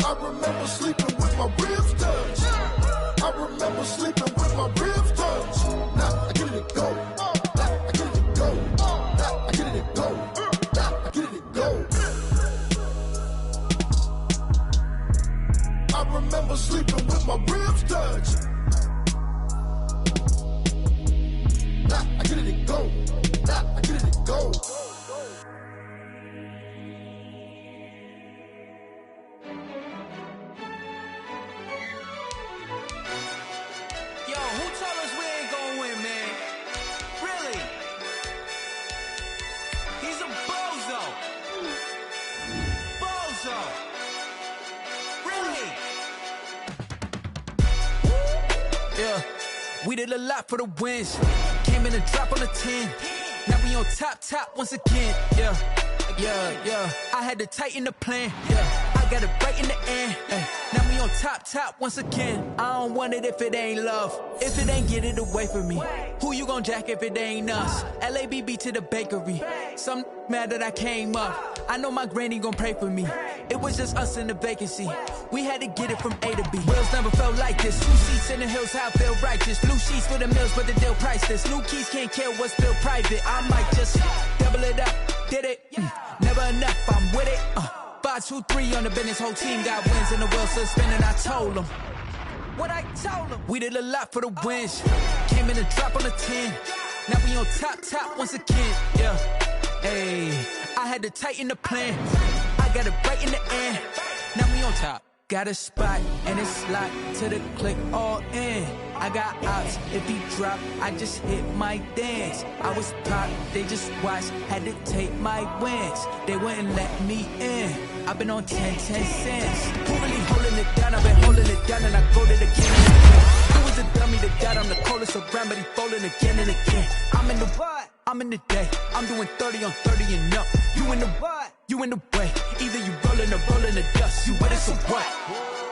I remember sleeping with my ribs touched. I remember sleeping with my ribs touched. Now I get it go. I get it go. I get it go. I get it go. I remember sleeping with my ribs touched. I get it go. I get it go. Yo, who told us we ain't gonna win, man? Really? He's a bozo. Bozo. Really? Yeah, we did a lot for the wins. Came in a drop on the 10. Now we on top once again. Yeah. I had to tighten the plan. Yeah, I got it right in the end. Now we on top once again. I don't want it if it ain't love. If it ain't, get it away from me. Who you gon' jack if it ain't us? LABB to the bakery. Some mad that I came up. I know my granny gon' pray for me. It was just us in the vacancy. We had to get it from A to B. Wheels never felt like this. 2 seats in the hills, how I feel righteous. Blue sheets for the mills, but the deal priceless. New keys can't kill what's still private. I might just double it up. Did it? Never enough, I'm with it. 5, 2, 3 on the business. Whole team got wins and the wheels still spinning. I told them what I told them. We did a lot for the wins. Came in a drop on the 10. Now we on top once again. Yeah. Hey, I had to tighten the plan. I got it right in the end. Now we on top. Got a spot and it's locked to the click all in. I got ops, if he drop, I just hit my dance. I was top, they just watched, had to take my wins. They wouldn't let me in. I've been on 10 cents. Who really holding it down? I've been holding it down and I go to the again and again. Who was a dummy that got? I'm the coldest around, but he folding again and again. I'm in the what? I'm in the day. I'm doing 30 on 30 and up. You in the what? You in the way. Either you rolling or rolling the dust. You with us or what?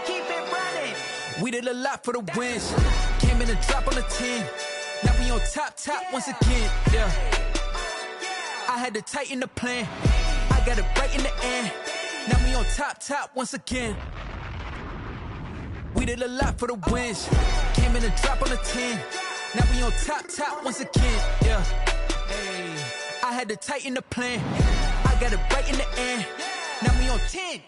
Keep it running. We did a lot for the wins. Came in a drop on the 10. Now we on top once again. Yeah. I had to tighten the plan. I got it right in the end. Now we on top once again. We did a lot for the wins. Came in a drop on the 10. Now we on top once again. Yeah. Hey, I had to tighten the plan. I got it right in the end. Now we on 10.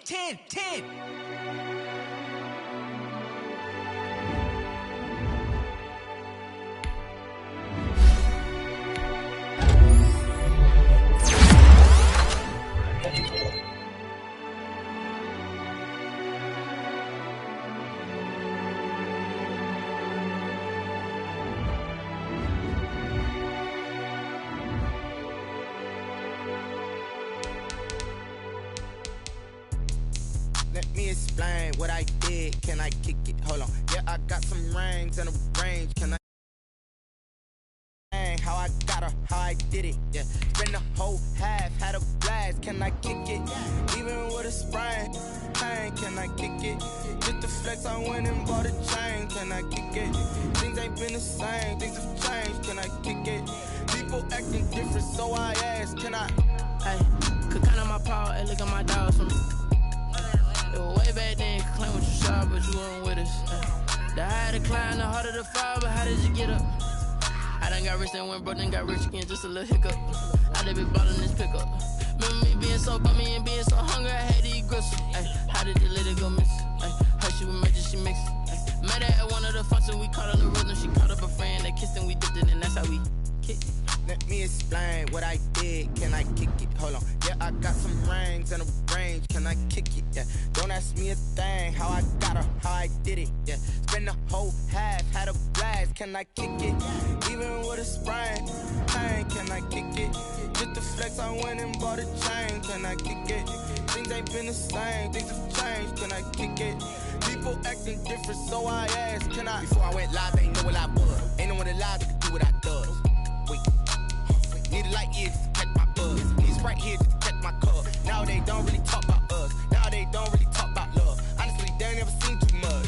Let me explain what I did. Can I kick it? Hold on. Yeah, I got some rings and a range. Can I? How I got her, how I did it. Yeah, spend the whole half, had a blast. Can I kick it? Even with a sprain, pain. Can I kick it? Just the flex, I went and bought a chain. Can I kick it? Things ain't been the same, things have changed. Can I kick it? People acting different, so I asked. Can I? Hey, could count on my power and look at my dogs from me. It was way back then, could claim what you saw, but you weren't with us. The higher the climb, the harder the fall, but how did you get up? I done got rich and went broke, then got rich again, just a little hiccup. I done been ballin' this pickup. Remember me being so bummy and being so hungry, I had to eat gristle. Ay, how did the lady go miss? Ay, her she was major, she mixed. Ay, met her at one of the functions, we caught her the rhythm. She caught up a friend, they kissed and we dipped it, and that's how we kicked it. Let me explain what I did. Can I kick it? Hold on. Yeah, I got some rings and a range. Can I kick it? Yeah. Don't ask me a thing. How I got her, how I did it. Yeah. Spend the whole half, had a blast. Can I kick it? Even with a sprain, pain. Can I kick it? Just the flex, I went and bought a chain. Can I kick it? Things ain't been the same, things have changed. Can I kick it? People acting different, so I asked. Can I? Before I went live, they ain't know what I was. Ain't no one alive that could do what I does. Wait. Need a light years to catch my buzz. Need right here just to catch my cup. Now they don't really talk about us. Now they don't really talk about love. Honestly, they ain't never seen too much.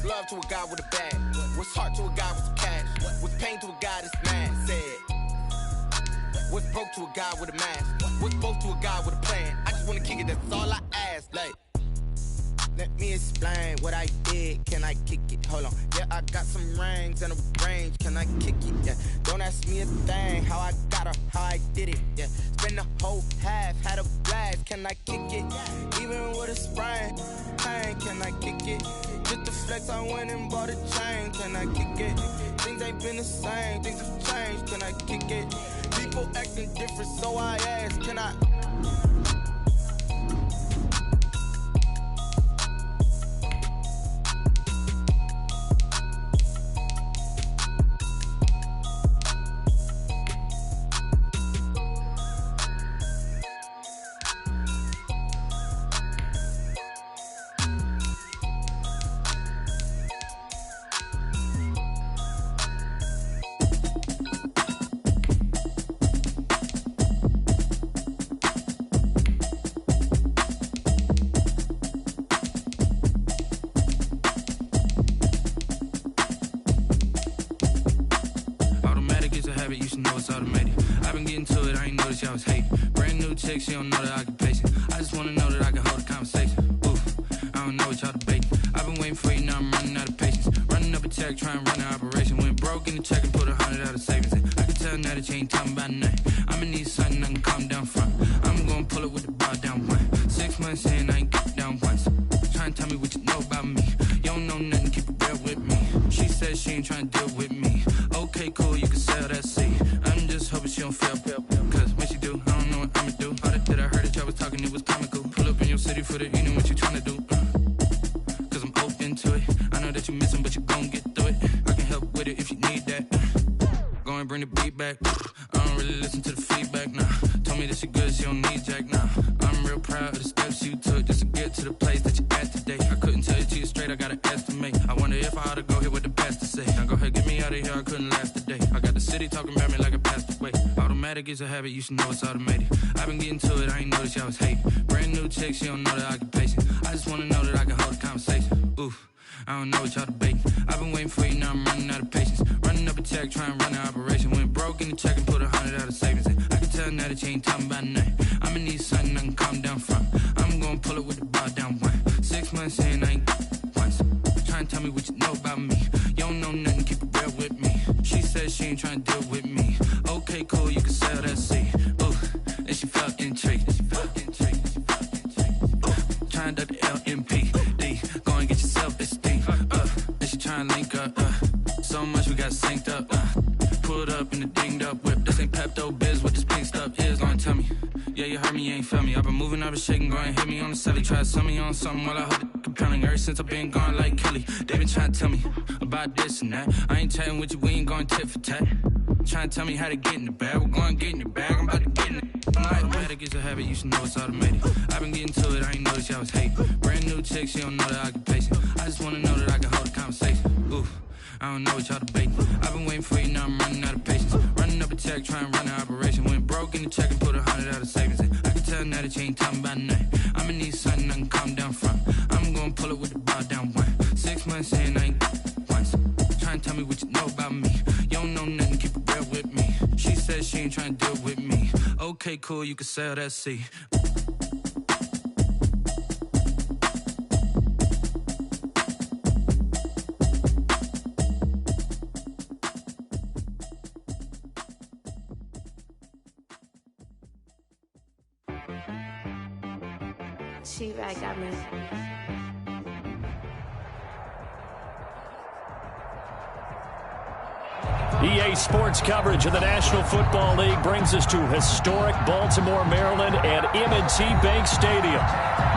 love to a guy with a bag? What's heart to a guy with some cash? What's pain to a guy that's mad? Said. What's broke to a guy with a mask? What's both to a guy with a plan? I just wanna kick it, that's all I ask. Like, let me explain what I did. Can I kick it? Hold on. Yeah, I got some rings and a range. Can I kick it? Yeah. Don't ask me a thing. How I got her, how I did it. Yeah. Spend the whole half, had a blast. Can I kick it? Even with a sprain. Pain, can I kick it? Just the flex, I went and bought a chain. Can I kick it? Things ain't been the same. Things have changed. Can I kick it? People acting different, so I ask. Can I? She don't know the occupation. I just wanna know that I can hold a conversation. Oof, I don't know what y'all debating. I've been waiting for you, now I'm running out of patience. Running up a check, trying to run an operation. Went broke in the check and put 100 out of savings in. I can tell now that you ain't talking about nothing. I'ma need something I can calm down from. I'm gonna pull it with the bar down one. 6 months in, I ain't got down once. Trying to tell me what you know about me. You don't know nothing, keep it real with me. She said she ain't trying to deal with me. Okay, cool, you can sell that seed. I'm just hoping she don't fail. Cause when she do, I don't know what I'ma do. That I heard that y'all was talking, it was comical. Pull up in your city for the evening, what you tryna do? Cause I'm open to it. I know that you missing, but you gon' get through it. I can help with it if you need that. Go and bring the beat back. I don't really listen to the feedback, nah. Told me that she good, she don't need jack, nah. I'm real proud of the steps you took just to get to the place that you at today. I couldn't tell you to you straight, I gotta estimate. I wonder if I ought to go here with the best to say. Now go ahead, get me out of here, I couldn't last a day. I got the city talking about me like I passed away. Automatic is a habit, you should know it's automated. I've been getting to it, I ain't noticed y'all was hating. Brand new chick, she don't know the occupation. I just wanna know that I can hold a conversation. Oof, I don't know what y'all debating. I've been waiting for you, now I'm running out of patience. Running up a check, trying to run an operation. Went broke in the check and put 100 out of savings in. I can tell now that you ain't talking about nothing. I'ma need something I can calm down from. I'm gonna pull it with the bar down one. 6 months in, I ain't got once. Trying to tell me what you know about me. You don't know nothing, keep it real with me. She said she ain't trying to deal with me. Okay, cool, you can sell that seed. And she felt intrigued. Trying to the LMPD. Go and get your self-esteem. And she trying to link up. So much we got synced up. Pulled up in the dinged up whip. This ain't Pepto Biz, what this pink stuff is. Gonna tell me. Yeah, you heard me, you ain't felt me. I've been moving, I've been shaking, go and hit me on the celly. Try to sell me on something while I hold it compelling. Ever since I've been gone like Kelly. They been trying to tell me about this and that. I ain't chatting with you, we ain't going tit for tat. Trying to tell me how to get in the bag. We're going to get in your bag, I'm about to get in it. Automatic is a habit, you should know it's automated. I've been getting to it, I ain't noticed y'all was hating. Brand new chick, she don't know the occupation. I just wanna know that I can hold a conversation. Oof, I don't know what y'all debating. I've been waiting for you, now I'm running out of patience. Running up a check, trying to run an operation. Went broke in the check and put 100 out of savings in. I can tell now that you ain't talking about nothing. I'ma need something I can calm down from. I'm gonna pull it with the bar down one. 6 months in, I ain't once. Trying to tell me what you know about me. You don't know nothing, keep it real with me. She said she ain't trying to deal with me. Okay, cool, you can sell that seed. She-Rag got me. EA Sports coverage of the National Football League brings us to historic Baltimore, Maryland and M&T Bank Stadium.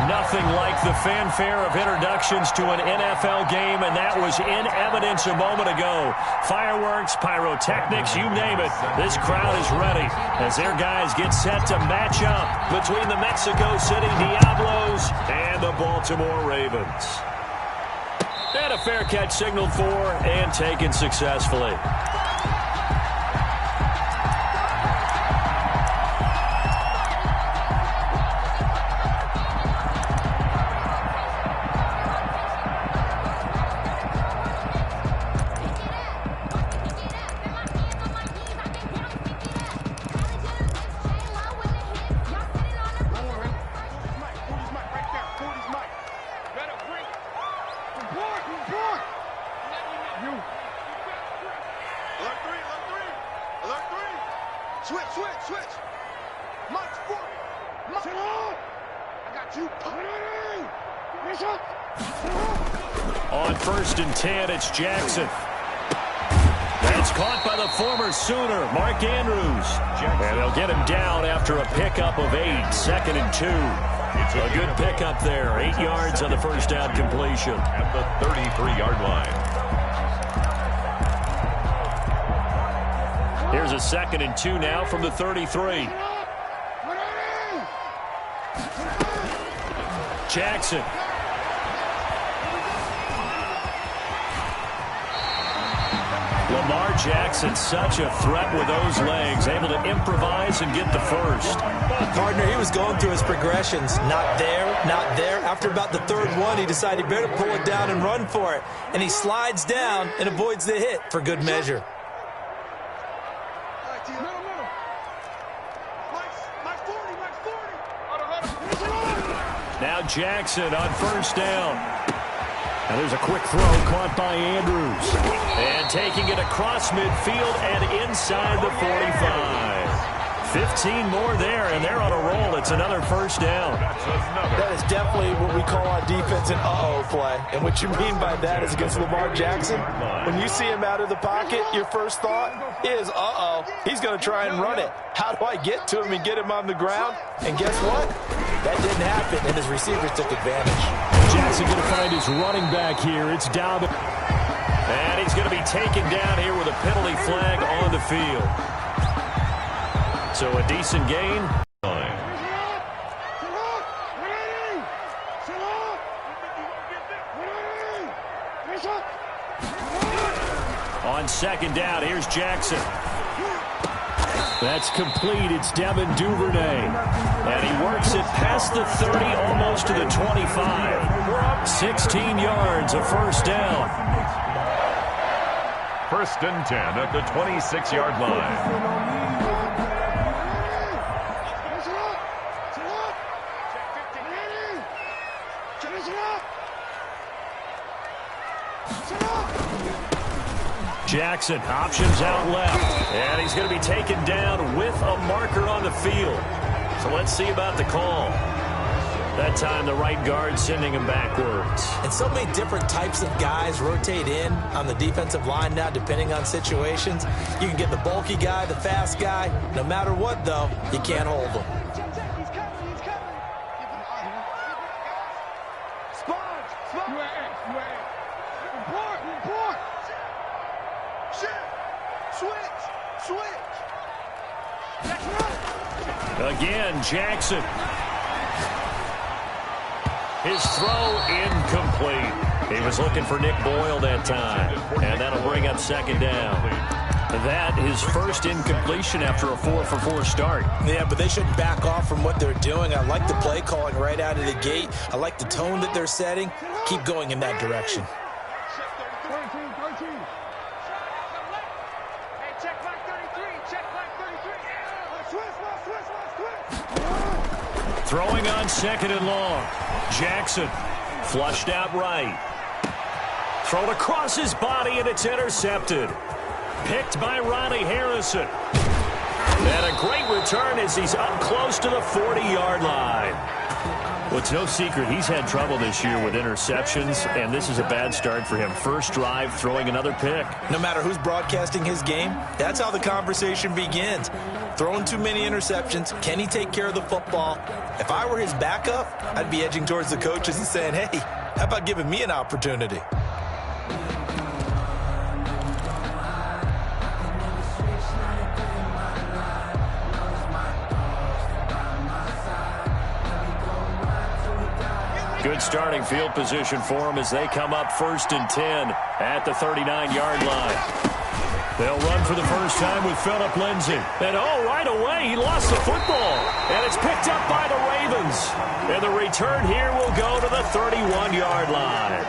Nothing like the fanfare of introductions to an NFL game, and that was in evidence a moment ago. Fireworks, pyrotechnics, you name it. This crowd is ready as their guys get set to match up between the Mexico City Diablos and the Baltimore Ravens. And a fair catch signaled for and taken successfully. 1st and 10. It's Jackson. That's caught by the former Sooner, Mark Andrews. And they'll get him down after a pickup of 8, 2nd and 2. A good pickup there, 8 yards on the first down completion. At the 33-yard line. Here's a 2nd and 2 now from the 33. Jackson. Lamar Jackson, such a threat with those legs, able to improvise and get the first. Partner, he was going through his progressions. Not there, not there. After about the third one, he decided he better pull it down and run for it. And he slides down and avoids the hit for good measure. Now Jackson on 1st down. And there's a quick throw caught by Andrews. And taking it across midfield and inside the 45. 15 more there, and they're on a roll. It's another 1st down. That is definitely what we call on defense an uh-oh play. And what you mean by that is against Lamar Jackson, when you see him out of the pocket, your first thought is, uh-oh, he's going to try and run it. How do I get to him and get him on the ground? And guess what? That didn't happen, and his receivers took advantage. Jackson going to find his running back here. It's Dobbins. And he's going to be taken down here with a penalty flag on the field. So a decent gain. On 2nd down, here's Jackson. That's complete. It's Devin Duvernay. And he works it past the 30, almost to the 25. 16 yards, a 1st down. 1st and 10 at the 26-yard line. Jackson, options out left. And he's going to be taken down with a marker on the field. So let's see about the call. That time the right guard sending him backwards. And so many different types of guys rotate in on the defensive line now, depending on situations. You can get the bulky guy, the fast guy. No matter what, though, you can't hold them. Again, Jackson. His throw incomplete. He was looking for Nick Boyle that time. And that'll bring up 2nd down. That is 1st incompletion after a 4-for-4 start. Yeah, but they shouldn't back off from what they're doing. I like the play calling right out of the gate. I like the tone that they're setting. Keep going in that direction. Throwing on 2nd and long. Jackson flushed out right. Thrown across his body, and it's intercepted. Picked by Ronnie Harrison. And a great return as he's up close to the 40-yard line. Well, it's no secret he's had trouble this year with interceptions, and this is a bad start for him. First drive, throwing another pick. No matter who's broadcasting his game, that's how the conversation begins. Throwing too many interceptions, can he take care of the football? If I were his backup, I'd be edging towards the coaches and saying, hey, how about giving me an opportunity? Good starting field position for them as they come up 1st and 10 at the 39-yard line. They'll run for the first time with Phillip Lindsay. And, right away, he lost the football. And it's picked up by the Ravens. And the return here will go to the 31-yard line.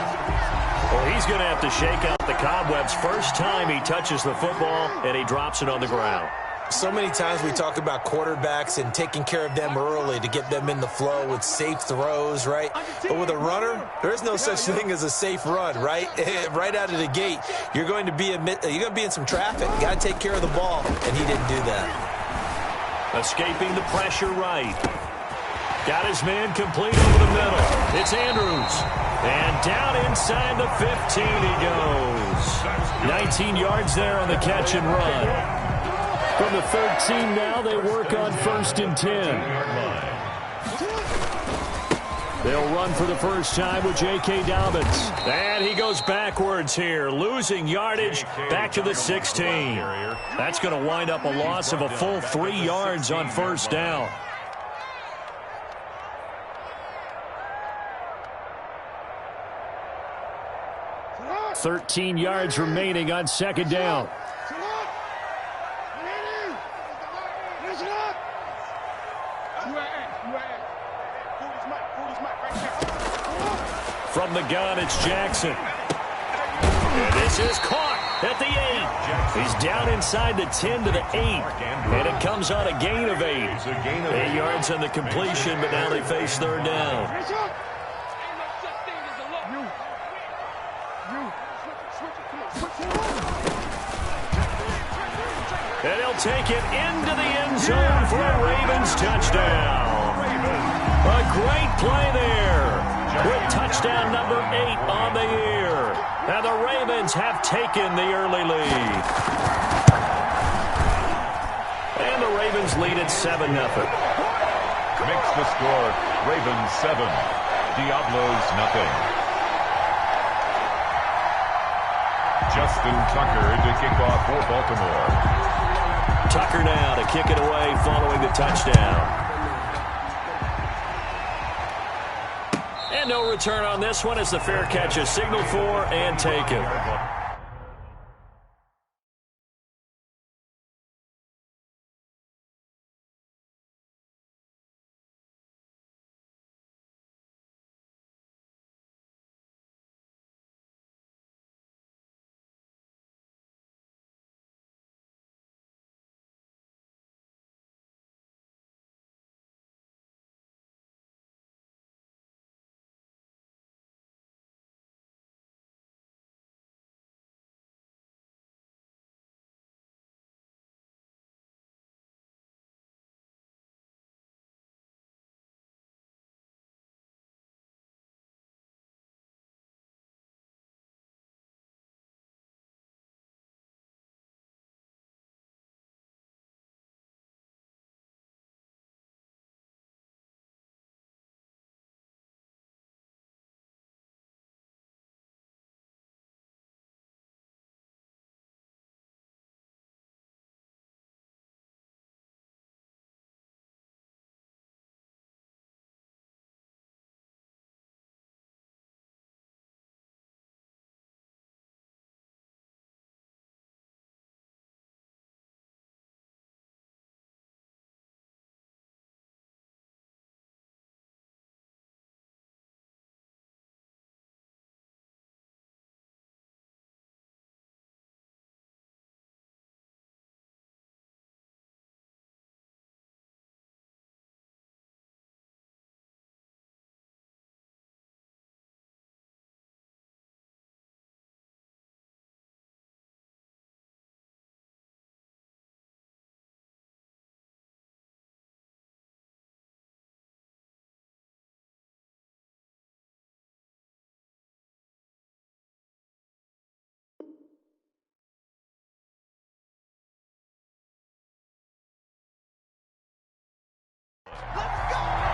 Well, he's going to have to shake out the cobwebs first time he touches the football, and he drops it on the ground. So many times we talk about quarterbacks and taking care of them early to get them in the flow with safe throws, right? But with a runner, there is no such thing as a safe run, right? Right out of the gate, you're going to be in some traffic. You got to take care of the ball, and he didn't do that. Escaping the pressure right. Got his man complete over the middle. It's Andrews. And down inside the 15 he goes. 19 yards there on the catch and run. From the 13 now, they work on 1st and 10. They'll run for the first time with J.K. Dobbins. And he goes backwards here, losing yardage back to the 16. That's going to wind up a loss of a full 3 yards on 1st down. $13 yards remaining on 2nd down. From the gun, it's Jackson. And this is caught at the 8. He's down inside the 10 to the 8. And it comes on a gain of 8. 8 yards on the completion, but now they face 3rd down. And he'll take it into the end zone for a Ravens touchdown. A great play there. With touchdown number 8 on the year. And the Ravens have taken the early lead. And the Ravens lead at 7-0. Makes the score Ravens 7, Diablos 0. Justin Tucker to kick off for Baltimore. Tucker now to kick it away following the touchdown. And no return on this one as the fair catch is signaled for and taken.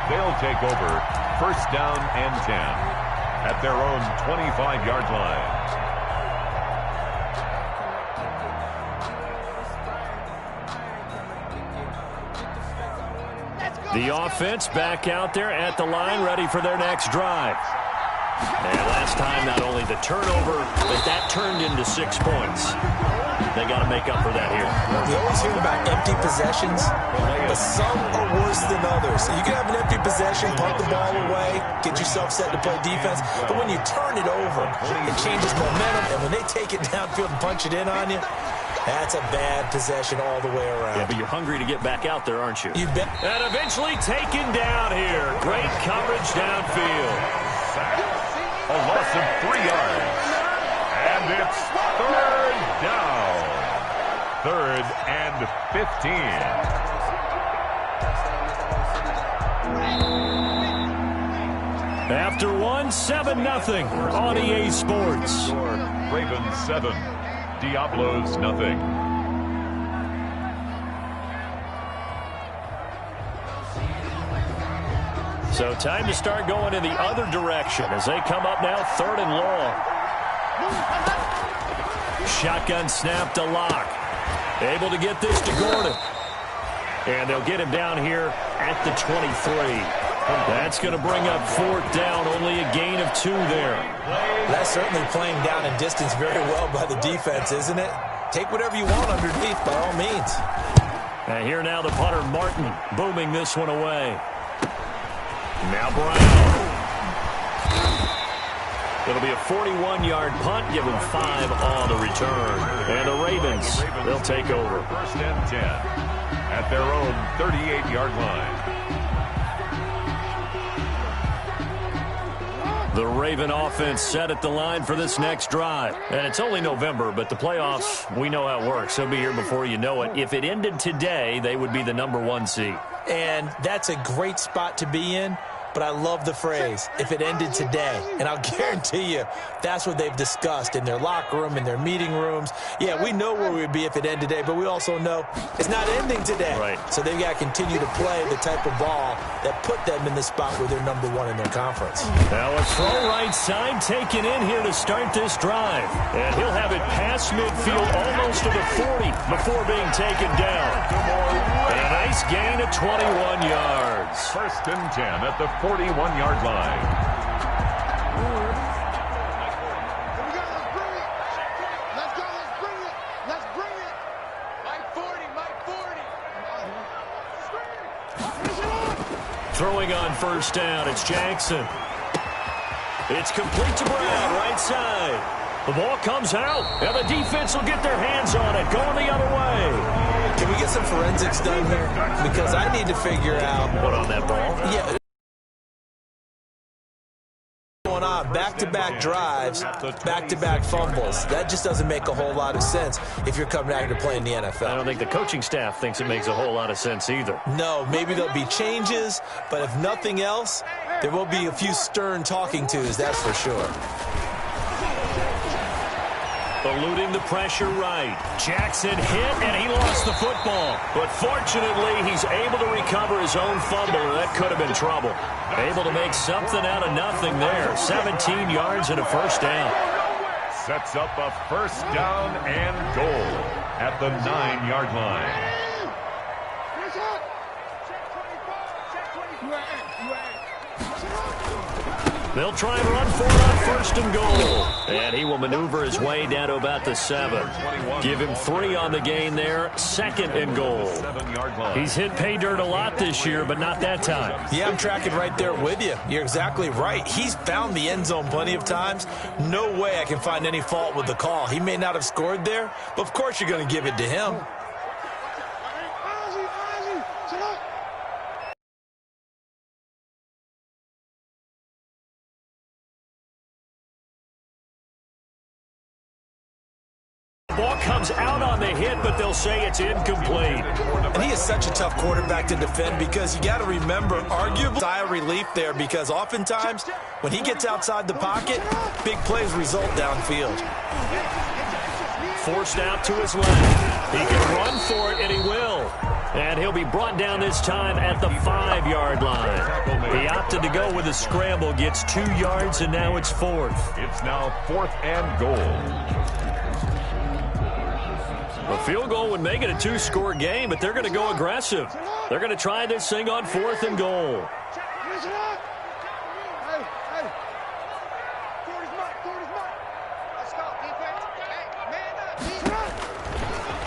They'll take over 1st down and 10 at their own 25-yard line. The offense back out there at the line, ready for their next drive. And last time, not only the turnover, but that turned into 6 points. They got to make up for that here. You always hear about empty possessions, but some are worse than others. You can have an empty possession, punt the ball away, get yourself set to play defense, but when you turn it over, it changes momentum, and when they take it downfield and punch it in on you, that's a bad possession all the way around. Yeah, but you're hungry to get back out there, aren't you? You bet. And eventually taken down here. Great coverage downfield. A loss of 3 yards. And it's 3rd down. 3rd and 15. After one, 7-0 on EA Sports. Ravens 7, Diablos nothing. So time to start going in the other direction as they come up now 3rd and long. Shotgun snap to Locke. Able to get this to Gordon. And they'll get him down here at the 23. That's going to bring up 4th down, only a gain of 2 there. That's certainly playing down and distance very well by the defense, isn't it? Take whatever you want underneath, by all means. And here now the punter, Martin, booming this one away. Now Brown. It'll be a 41-yard punt, give them 5 on the return. And the Ravens, they'll take over. 1st and 10 at their own 38-yard line. The Raven offense set at the line for this next drive. And it's only November, but the playoffs, we know how it works. They'll be here before you know it. If it ended today, they would be the #1 seed. And that's a great spot to be in. But I love the phrase, if it ended today. And I'll guarantee you, that's what they've discussed in their locker room, in their meeting rooms. Yeah, we know where we'd be if it ended today, but we also know it's not ending today. Right. So they've got to continue to play the type of ball that put them in the spot where they're #1 in their conference. Now a throw right side taken in here to start this drive. And he'll have it past midfield almost to the 40 before being taken down. And a nice gain of 21 yards. 1st and 10 at the 41-yard line. Let's go, let's bring it. Let's bring it. Mike 40, Throwing on 1st down, it's Jackson. It's complete to Brown, right side. The ball comes out, and the defense will get their hands on it, going the other way. Can we get some forensics done here? Because I need to figure out what on that ball. Yeah. Going on back-to-back drives, back-to-back fumbles. That just doesn't make a whole lot of sense if you're coming out here to play in the NFL. I don't think the coaching staff thinks it makes a whole lot of sense either. No, maybe there'll be changes, but if nothing else, there will be a few stern talking tos, that's for sure. Eluding the pressure right. Jackson hit, and he lost the football. But fortunately, he's able to recover his own fumble, and that could have been trouble. Able to make something out of nothing there. 17 yards and a 1st down. Sets up a 1st down and goal at the 9-yard line. They'll try and run for it on 1st and goal. And he will maneuver his way down to about the 7. Give him 3 on the gain there. 2nd and goal. He's hit pay dirt a lot this year, but not that time. Yeah, I'm tracking right there with you. You're exactly right. He's found the end zone plenty of times. No way I can find any fault with the call. He may not have scored there, but of course you're going to give it to him. Ball comes out on the hit, but they'll say it's incomplete. And he is such a tough quarterback to defend because you got to remember, arguably, sigh of relief there because oftentimes when he gets outside the pocket, big plays result downfield. Forced out to his left. He can run for it, and he will. And he'll be brought down this time at the 5-yard line. He opted to go with a scramble, gets 2 yards, and now it's 4th. It's now 4th and goal. A field goal would make it a 2-score game, but they're going to go aggressive. They're going to try this thing on 4th and goal.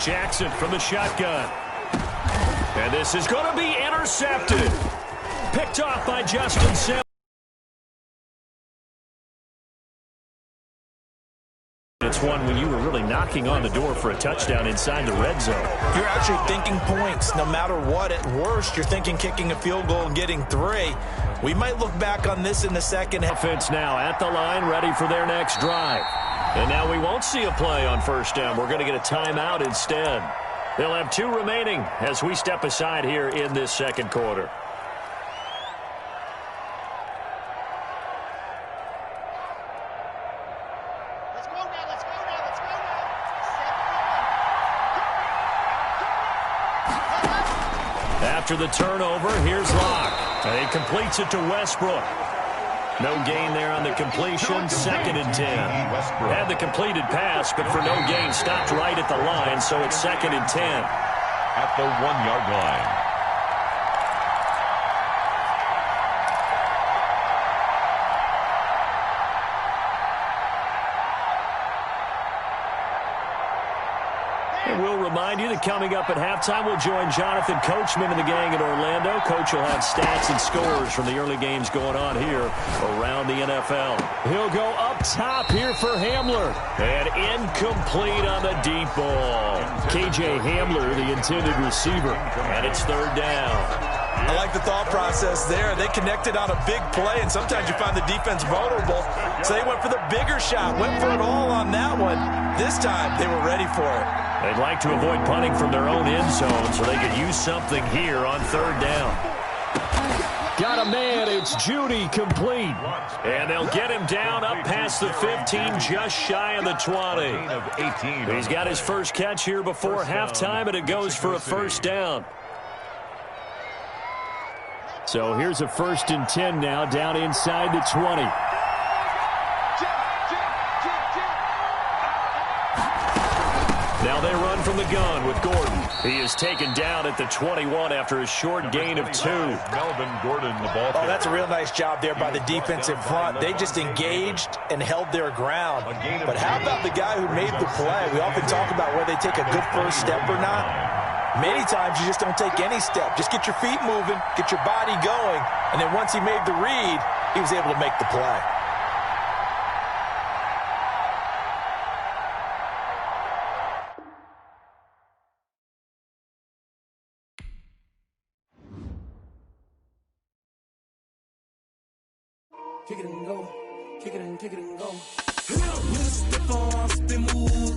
Jackson from the shotgun. And this is going to be intercepted. Picked off by Justin Simmons. It's one when you were really knocking on the door for a touchdown inside the red zone. You're actually thinking points no matter what. At worst, you're thinking kicking a field goal and getting 3. We might look back on this in the second half. Offense now at the line, ready for their next drive. And now we won't see a play on 1st down. We're going to get a timeout instead. They'll have 2 remaining as we step aside here in this 2nd quarter. After the turnover, here's Locke. And he completes it to Westbrook. No gain there on the completion, 2nd and 10. Had the completed pass, but for no gain, stopped right at the line, so it's 2nd and 10. At the 1-yard line. And we'll remind you that coming up at halftime, we'll join Jonathan Coachman and the gang in Orlando. Coach will have stats and scores from the early games going on here around the NFL. He'll go up top here for Hamler. And incomplete on the deep ball. K.J. Hamler, the intended receiver. And it's 3rd down. I like the thought process there. They connected on a big play, and sometimes you find the defense vulnerable. So they went for the bigger shot, went for it all on that one. This time, they were ready for it. They'd like to avoid punting from their own end zone so they could use something here on 3rd down. Got a man. It's Judy, complete. And they'll get him down up past the 15, just shy of the 20. He's got his first catch here before halftime, and it goes for a 1st down. So here's a 1st and 10 now, down inside the 20. Now they run from the gun with Gordon. He is taken down at the 21 after a short gain of 2. Melvin Gordon, the ball. Oh, that's a real nice job there by the defensive front. They just engaged and held their ground. But how about the guy who made the play? We often talk about whether they take a good first step or not. Many times you just don't take any step. Just get your feet moving, get your body going, and then once he made the read, he was able to make the play. Kick it and go. Kick it and go. With a stiff arm, spin move.